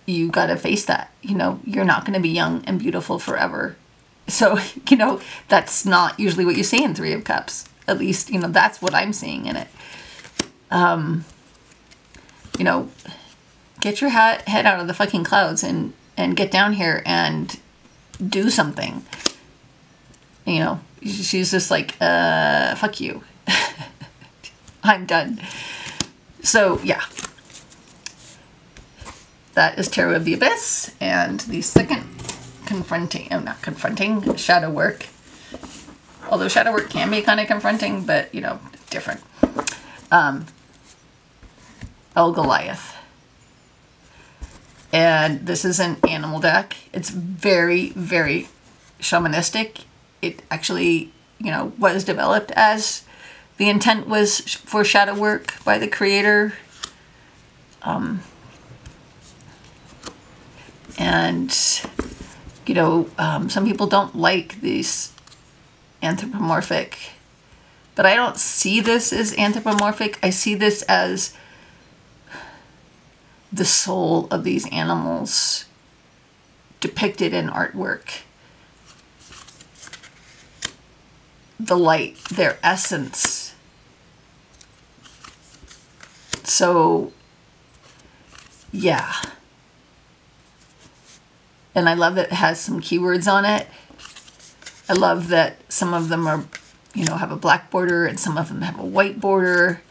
[SPEAKER 1] you got to face that. You know, you're not going to be young and beautiful forever. So, you know, that's not usually what you see in Three of Cups. At least, you know, that's what I'm seeing in it. You know, get your head out of the fucking clouds and get down here and do something. You know, she's just like, fuck you. I'm done. So, yeah. That is Tarot of the Abyss, and the second confronting, shadow work. Although shadow work can be kind of confronting, but, you know, different. Goliath. And this is an animal deck. It's very, very shamanistic. It actually, you know, was developed as the intent was for shadow work by the creator. And, you know, some people don't like these anthropomorphic, but I don't see this as anthropomorphic. I see this as the soul of these animals depicted in artwork. The light, their essence. So, yeah. And I love that it has some keywords on it. I love that some of them are, you know, have a black border and some of them have a white border.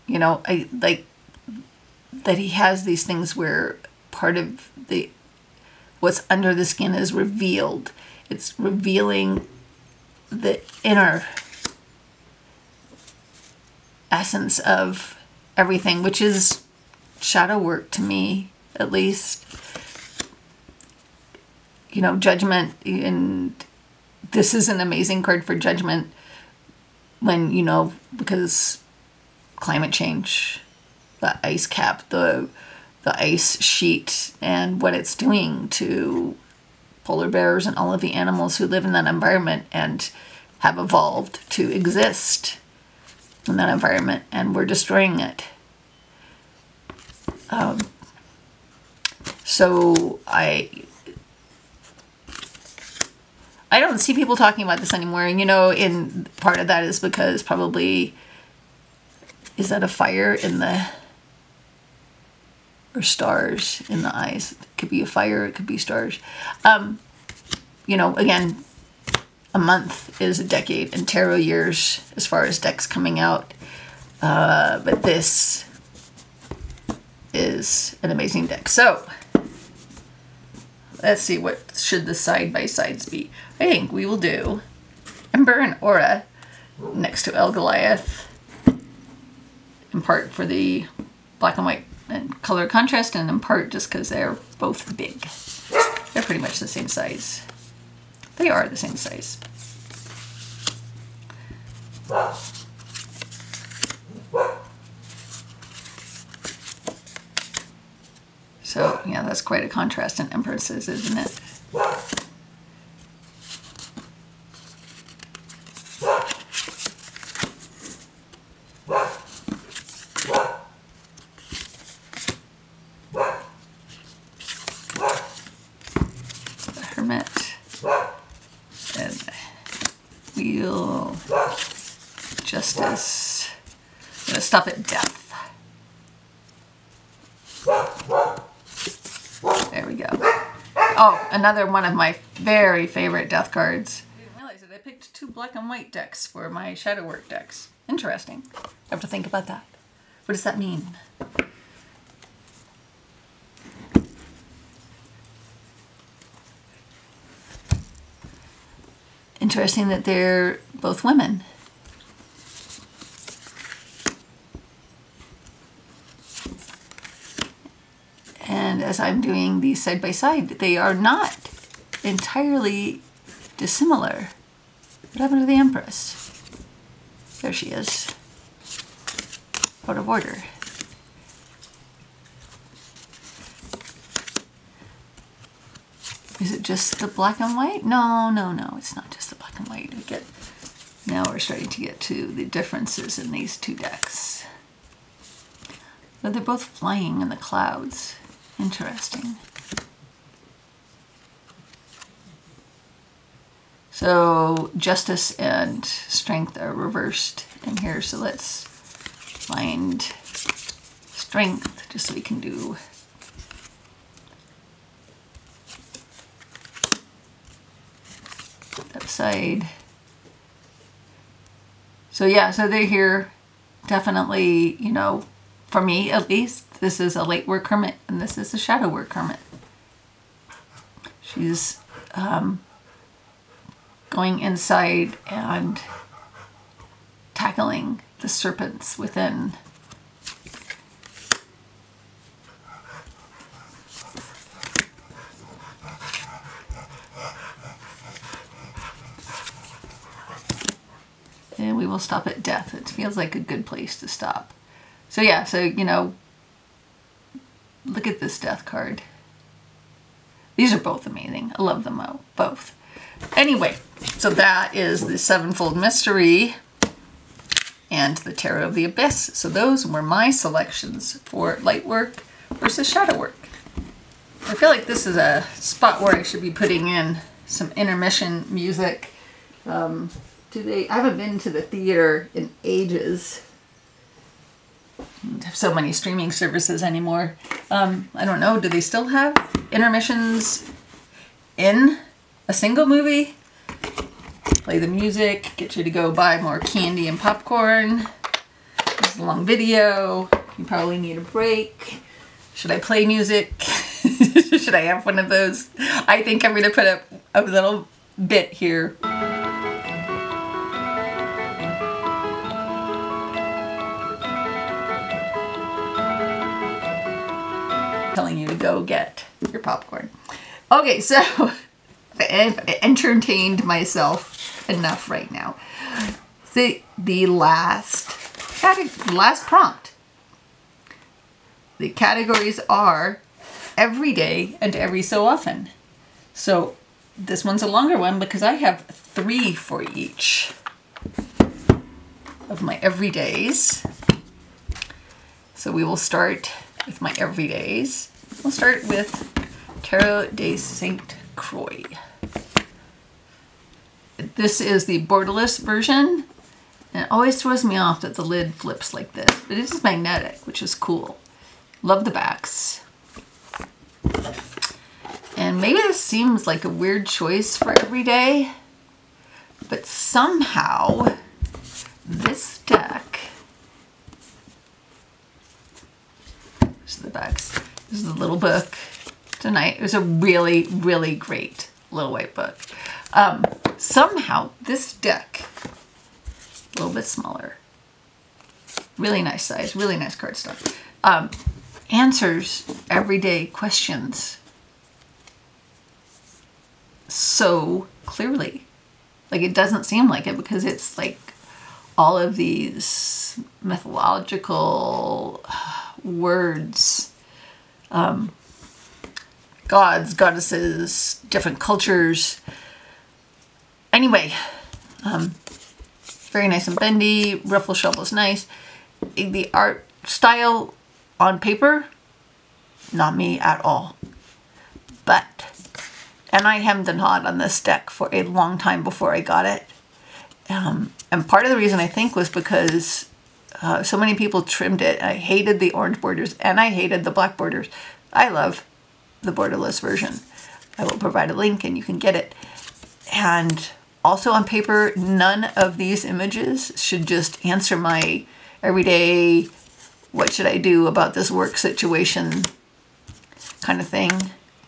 [SPEAKER 1] You know, I like that he has these things where part of what's under the skin is revealed. It's revealing the inner essence of everything, which is shadow work to me, at least. You know, judgment and this is an amazing card for judgment when, you know, because climate change, the ice cap, the ice sheet, and what it's doing to polar bears and all of the animals who live in that environment and have evolved to exist in that environment, and we're destroying it. So I don't see people talking about this anymore, and you know, in part of that is because probably, is that a fire in the, or stars in the eyes? It could be a fire, it could be stars. You know, again, a month is a decade in tarot years as far as decks coming out. But this is an amazing deck. So let's see, what should the side-by-sides be? I think we will do Ember and Aura next to Goliath, in part for the black and white and color contrast, and in part just because they're both big. They're pretty much the same size. They are the same size. So, yeah, that's quite a contrast in Empresses, isn't it? The Hermit and Wheel, Justice. I'm going to stop at Death. There we go. Oh, another one of my very favorite death cards. I didn't realize that I picked 2 black and white decks for my shadow work decks. Interesting. I have to think about that. What does that mean? Interesting that they're both women. And as I'm doing these side by side, they are not entirely dissimilar. What happened to the Empress? There she is. Out of order. Is it just the black and white? No, no, no, it's not just the black and white. Now we're starting to get to the differences in these 2 decks. But they're both flying in the clouds. Interesting. So Justice and Strength are reversed in here. So let's find Strength just so we can do that side. So yeah, so they're here. Definitely, you know, for me at least, this is a light work hermit and this is a shadow work hermit. She's going inside and tackling the serpents within. And we will stop at Death. It feels like a good place to stop. So yeah, so you know, look at this Death card. These are both amazing. I love them both. Anyway, so that is the Sevenfold Mystery and the Tarot of the Abyss. So those were my selections for light work versus shadow work. I feel like this is a spot where I should be putting in some intermission music. I haven't been to the theater in ages. I don't have so many streaming services anymore. I don't know, do they still have intermissions in a single movie? Play the music, get you to go buy more candy and popcorn. This is a long video. You probably need a break. Should I play music? Should I have one of those? I think I'm going to put up a little bit here. Telling you to go get your popcorn. Okay, so I've entertained myself enough right now. The last prompt. The categories are every day and every so often. So this one's a longer one because I have 3 for each of my everydays. So we will start with my everydays. We'll start with Tarot de Saint Croix. This is the borderless version. And it always throws me off that the lid flips like this. But it is magnetic, which is cool. Love the backs. And maybe this seems like a weird choice for every day, but somehow this deck, this is the backs, this is the little book tonight. It was a really, really great little white book. Somehow this deck, a little bit smaller, really nice size, really nice cardstock, answers everyday questions so clearly. Like, it doesn't seem like it because it's like all of these mythological words, gods, goddesses, different cultures. Anyway, very nice and bendy. Ruffle shuffle is nice. The art style on paper, not me at all. But, and I hemmed and hawed on this deck for a long time before I got it. And part of the reason I think was because so many people trimmed it. I hated the orange borders and I hated the black borders. I love the borderless version. I will provide a link and you can get it. And also on paper, none of these images should just answer my everyday, what should I do about this work situation kind of thing.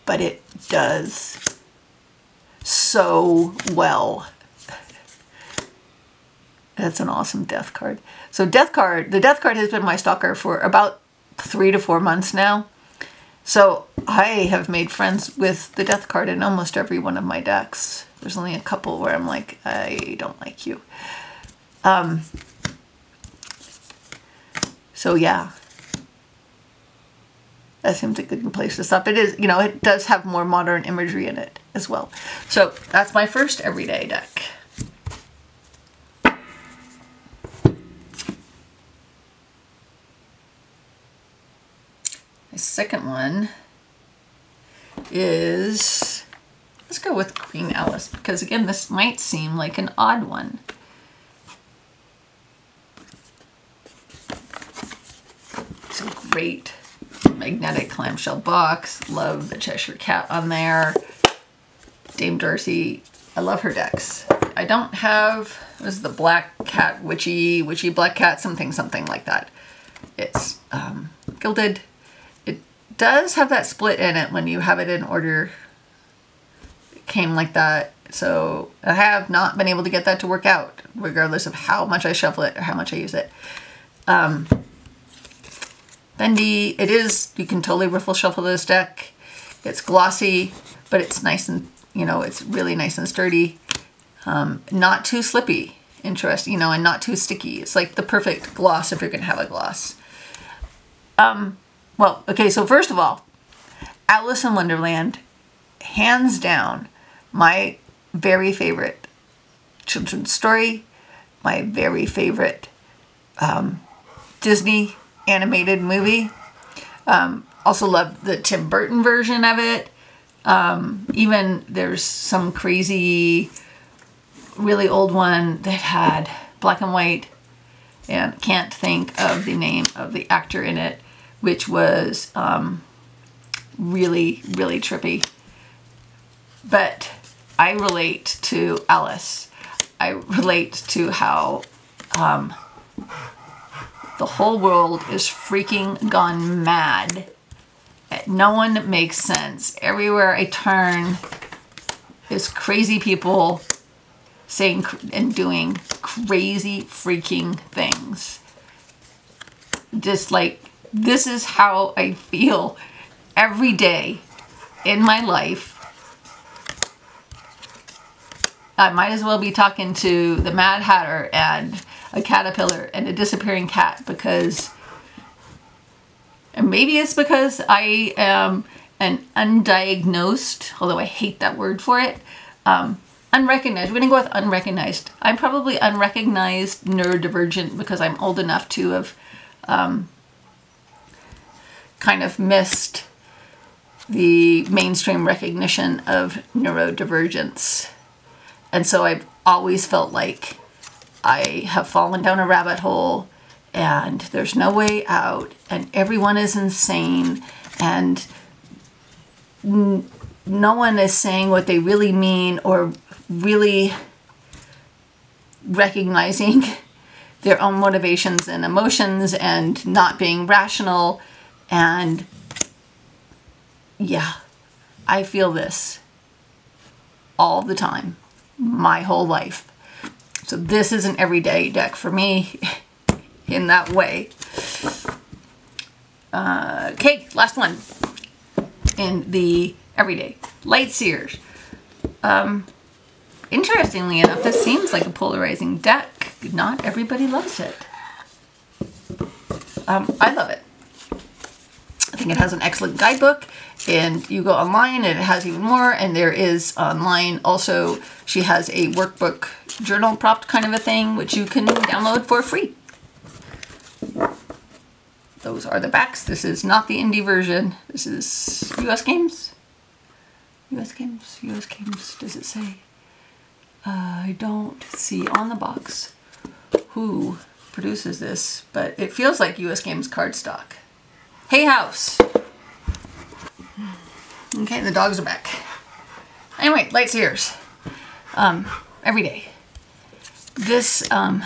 [SPEAKER 1] But it does so well. That's an awesome death card. So the death card has been my stalker for about 3 to 4 months now. So I have made friends with the death card in almost every one of my decks. There's only a couple where I'm like, I don't like you. So yeah, that seems a good place to stop. It is, you know, it does have more modern imagery in it as well. So that's my first everyday deck. The second one is, let's go with Queen Alice, because again, this might seem like an odd one. It's a great magnetic clamshell box. Love the Cheshire Cat on there. Dame Darcy, I love her decks. I don't have, this is the Black Cat, witchy Black Cat, something like that. It's gilded. It does have that split in it when you have it in order. It came like that. So I have not been able to get that to work out, regardless of how much I shuffle it or how much I use it. Bendy, it is, you can totally riffle shuffle this deck. It's glossy, but it's nice and, you know, it's really nice and sturdy. Not too slippy, interesting, you know, and not too sticky. It's like the perfect gloss if you're going to have a gloss. Well, okay, so first of all, Alice in Wonderland, hands down, my very favorite children's story, my very favorite Disney animated movie. Also love the Tim Burton version of it. Even there's some crazy, really old one that had black and white, and can't think of the name of the actor in it, which was really, really trippy. But I relate to Alice. I relate to how the whole world is freaking gone mad. No one makes sense. Everywhere I turn is crazy people saying and doing crazy freaking things. Just like, this is how I feel every day in my life. I might as well be talking to the Mad Hatter and a caterpillar and a disappearing cat, because, and maybe it's because I am an undiagnosed, although I hate that word for it, unrecognized. We're going to go with unrecognized. I'm probably unrecognized neurodivergent because I'm old enough to have kind of missed the mainstream recognition of neurodivergence. And so I've always felt like I have fallen down a rabbit hole and there's no way out and everyone is insane and no one is saying what they really mean or really recognizing their own motivations and emotions and not being rational. And yeah, I feel this all the time, my whole life. So this is an everyday deck for me in that way. Okay, last one in the everyday. Lightseers. Interestingly enough, this seems like a polarizing deck. Not everybody loves it. I love it. I think it has an excellent guidebook, and you go online and it has even more, and there is online also, she has a workbook journal prompt kind of a thing, which you can download for free. Those are the backs. This is not the indie version. This is US Games. US Games, US Games, does it say? I don't see on the box who produces this, but it feels like US Games cardstock. Hey House! Okay, the dogs are back. Anyway, Lightseers. Every day. This, I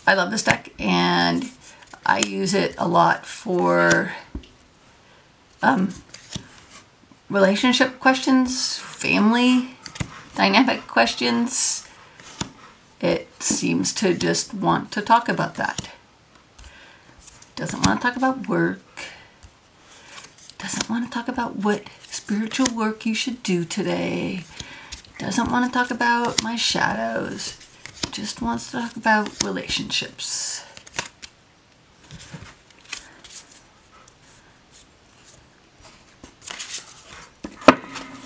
[SPEAKER 1] love this deck, and I use it a lot for relationship questions, family dynamic questions. It seems to just want to talk about that. Doesn't want to talk about work. Doesn't want to talk about what spiritual work you should do today. Doesn't want to talk about my shadows. Just wants to talk about relationships.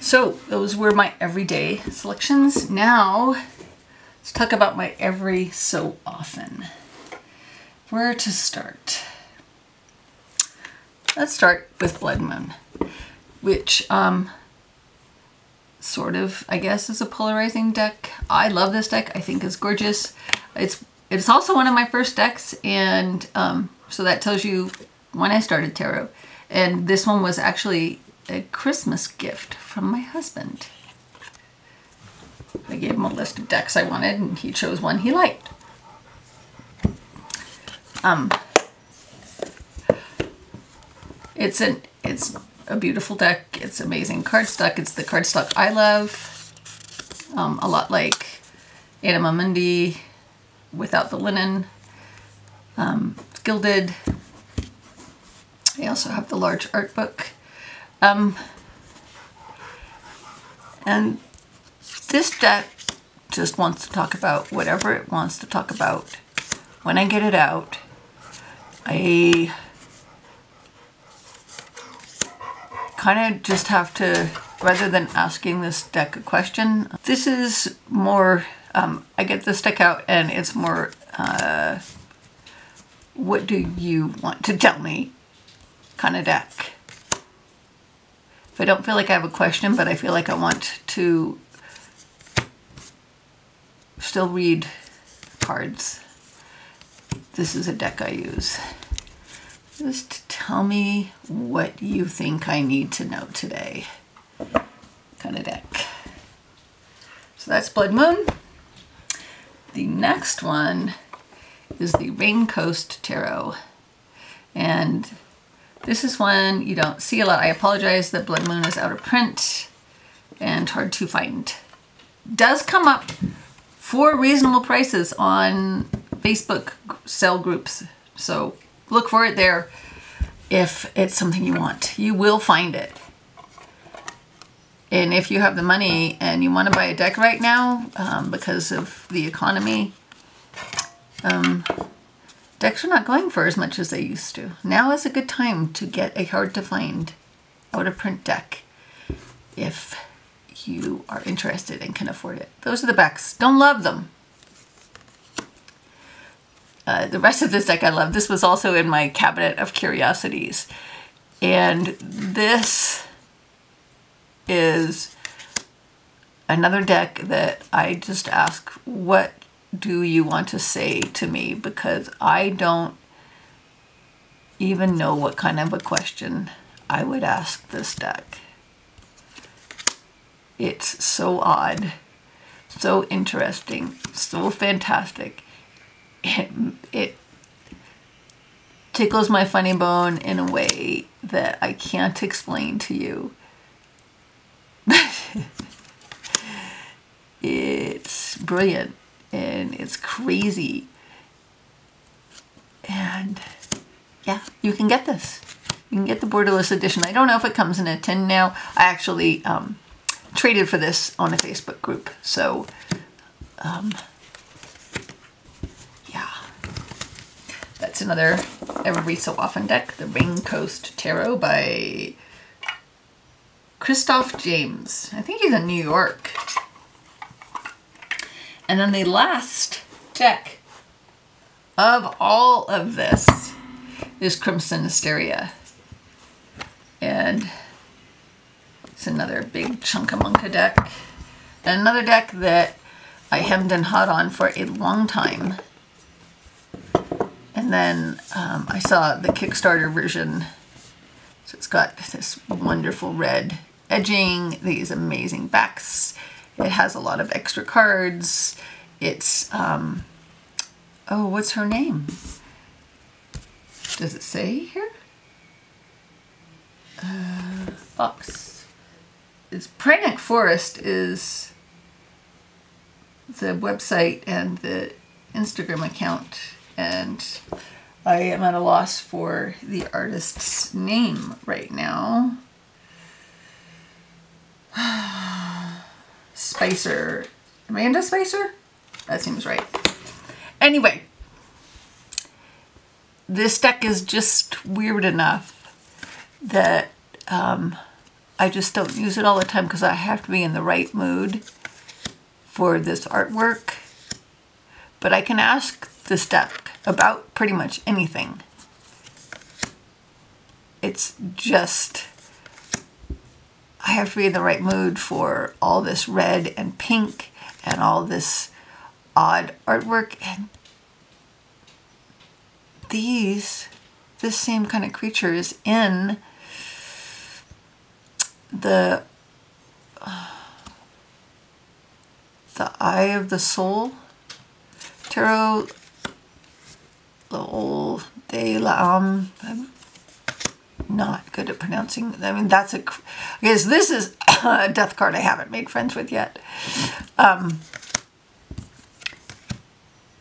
[SPEAKER 1] So those were my everyday selections. Now let's talk about my every so often. Where to start? Let's start with Blood Moon, which sort of, I guess, is a polarizing deck. I love this deck. I think it's gorgeous. It's also one of my first decks, and so that tells you when I started tarot. And this one was actually a Christmas gift from my husband. I gave him a list of decks I wanted, and he chose one he liked. It's a beautiful deck. It's amazing cardstock. It's the cardstock I love. A lot like Anima Mundi without the linen. It's gilded. I also have the large art book. And this deck just wants to talk about whatever it wants to talk about. When I get it out, I kind of just have to, rather than asking this deck a question, this is more, I get this deck out and it's more, what do you want to tell me kind of deck. If I don't feel like I have a question, but I feel like I want to still read cards, this is a deck I use. Just to tell me what you think I need to know today kind of deck. So that's Blood Moon. The next one is the Raincoast Tarot. And this is one you don't see a lot. I apologize that Blood Moon is out of print and hard to find. Does come up for reasonable prices on Facebook sale groups. So look for it there if it's something you want. You will find it. And if you have the money and you want to buy a deck right now, because of the economy, decks are not going for as much as they used to. Now is a good time to get a hard-to-find out-of-print deck if you are interested and can afford it. Those are the backs. Don't love them. The rest of this deck I love. This was also in my cabinet of curiosities. And this is another deck that I just ask, what do you want to say to me? Because I don't even know what kind of a question I would ask this deck. It's so odd, so interesting, so fantastic. It tickles my funny bone in a way that I can't explain to you. It's brilliant and it's crazy. And yeah, you can get this. You can get the borderless edition. I don't know if it comes in a tin now. I actually traded for this on a Facebook group. So, yeah. That's another every so often deck. The Raincoast Tarot by Christoph James. I think he's in New York. And then the last deck of all of this is Crimson Asteria. And it's another big chunkamunka deck. And another deck that I hemmed and hawed on for a long time. And then I saw the Kickstarter version. So it's got this wonderful red edging, these amazing backs. It has a lot of extra cards. It's, oh, what's her name? Does it say here? Fox. It's Pranic Forest is the website and the Instagram account, and I am at a loss for the artist's name right now. Spicer. Amanda Spicer? That seems right. Anyway, this deck is just weird enough that I just don't use it all the time because I have to be in the right mood for this artwork. But I can ask this deck about pretty much anything. It's just, I have to be in the right mood for all this red and pink and all this odd artwork. And this same kind of creature is in the Eye of the Soul Tarot, the old de la I'm not good at pronouncing. I mean, that's a, because this is a death card I haven't made friends with yet.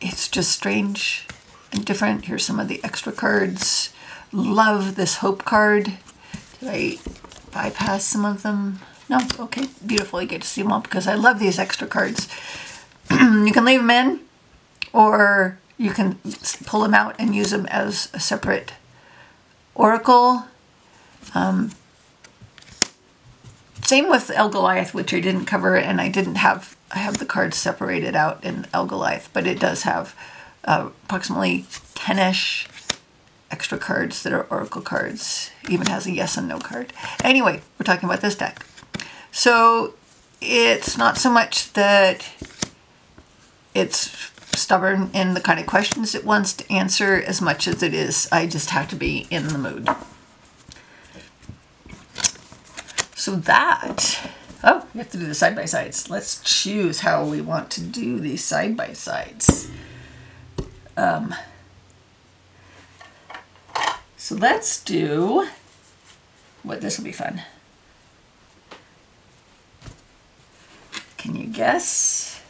[SPEAKER 1] It's just strange and different. Here's some of the extra cards. Love this Hope card. Did I bypass some of them? No? Okay, beautiful. You get to see them all because I love these extra cards. You can leave them in, or you can pull them out and use them as a separate oracle. Same with El Goliath, which I didn't cover, and I have the cards separated out in El Goliath, but it does have approximately 10-ish extra cards that are oracle cards. It even has a yes and no card. Anyway, we're talking about this deck. So it's not so much that it's stubborn in the kind of questions it wants to answer as much as it is I just have to be in the mood. So that, oh, we have to do the side-by-sides. Let's choose how we want to do these side-by-sides. So let's do, this will be fun. Can you guess?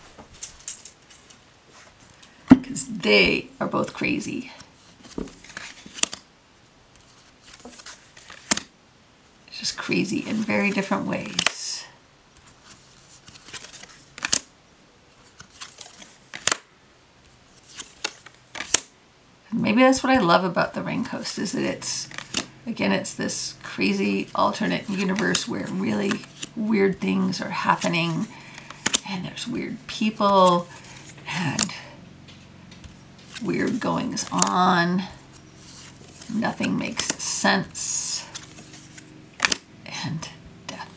[SPEAKER 1] Because they are both crazy. It's just crazy in very different ways. that's what I love about the Raincoast, is that it's, again, it's this crazy alternate universe where really weird things are happening, and there's weird people and weird goings on. Nothing makes sense. And death.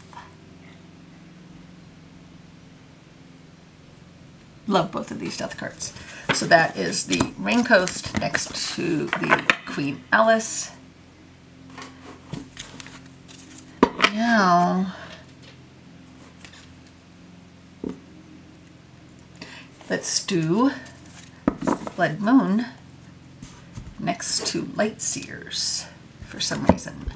[SPEAKER 1] Love both of these death cards. So that is the Raincoast next to the Queen Alice. Now, let's do Blood Moon next to Lightseers for some reason.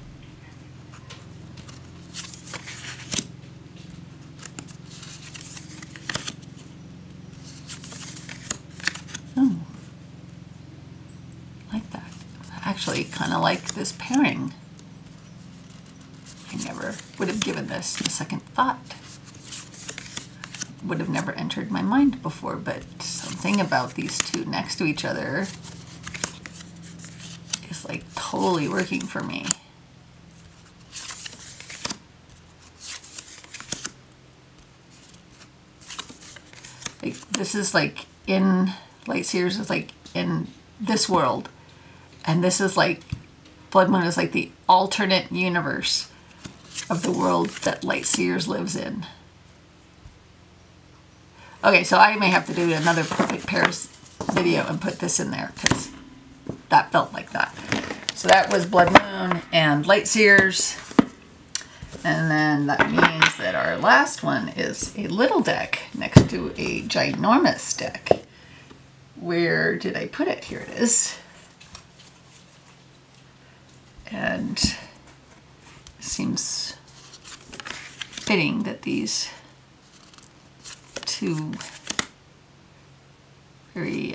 [SPEAKER 1] Oh, like that. I actually kind of like this pairing. I never would have given this a second thought. Would have never entered my mind before, but something about these two next to each other is like totally working for me. Like, this is like in Lightseers is like in this world, and this is like Blood Moon is like the alternate universe of the world that Lightseers lives in. Okay, so I may have to do another perfect pairs video and put this in there because that felt like that. So that was Blood Moon and Lightseers. And then that means that our last one is a little deck next to a ginormous deck. Where did I put it? Here it is. And it seems fitting that these two very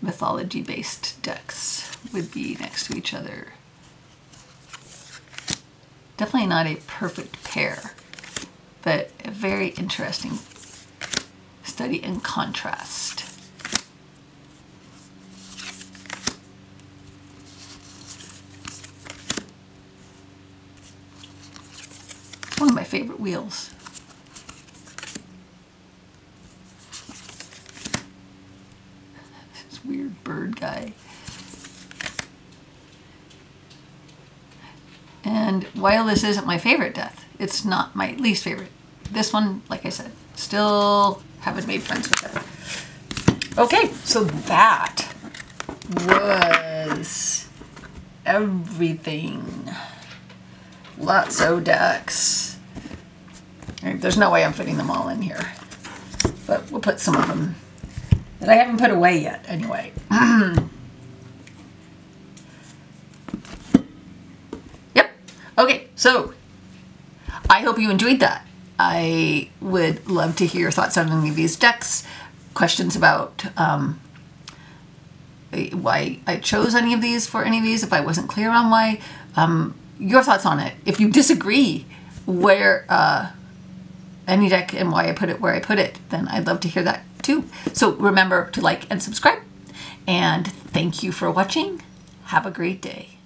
[SPEAKER 1] mythology-based decks would be next to each other. Definitely not a perfect pair, but a very interesting study in contrast. One of my favorite wheels. This weird bird guy. And while this isn't my favorite death, it's not my least favorite. This one, like I said, still haven't made friends with it. Okay, so that was everything. Lots of decks. There's no way I'm fitting them all in here, but we'll put some of them that I haven't put away yet anyway. Yep. Okay, so I hope you enjoyed that. I would love to hear your thoughts on any of these decks, questions about why I chose any of these for any of these, if I wasn't clear on why, your thoughts on it. If you disagree where any deck and why I put it where I put it, then I'd love to hear that too. So remember to like and subscribe, and thank you for watching. Have a great day.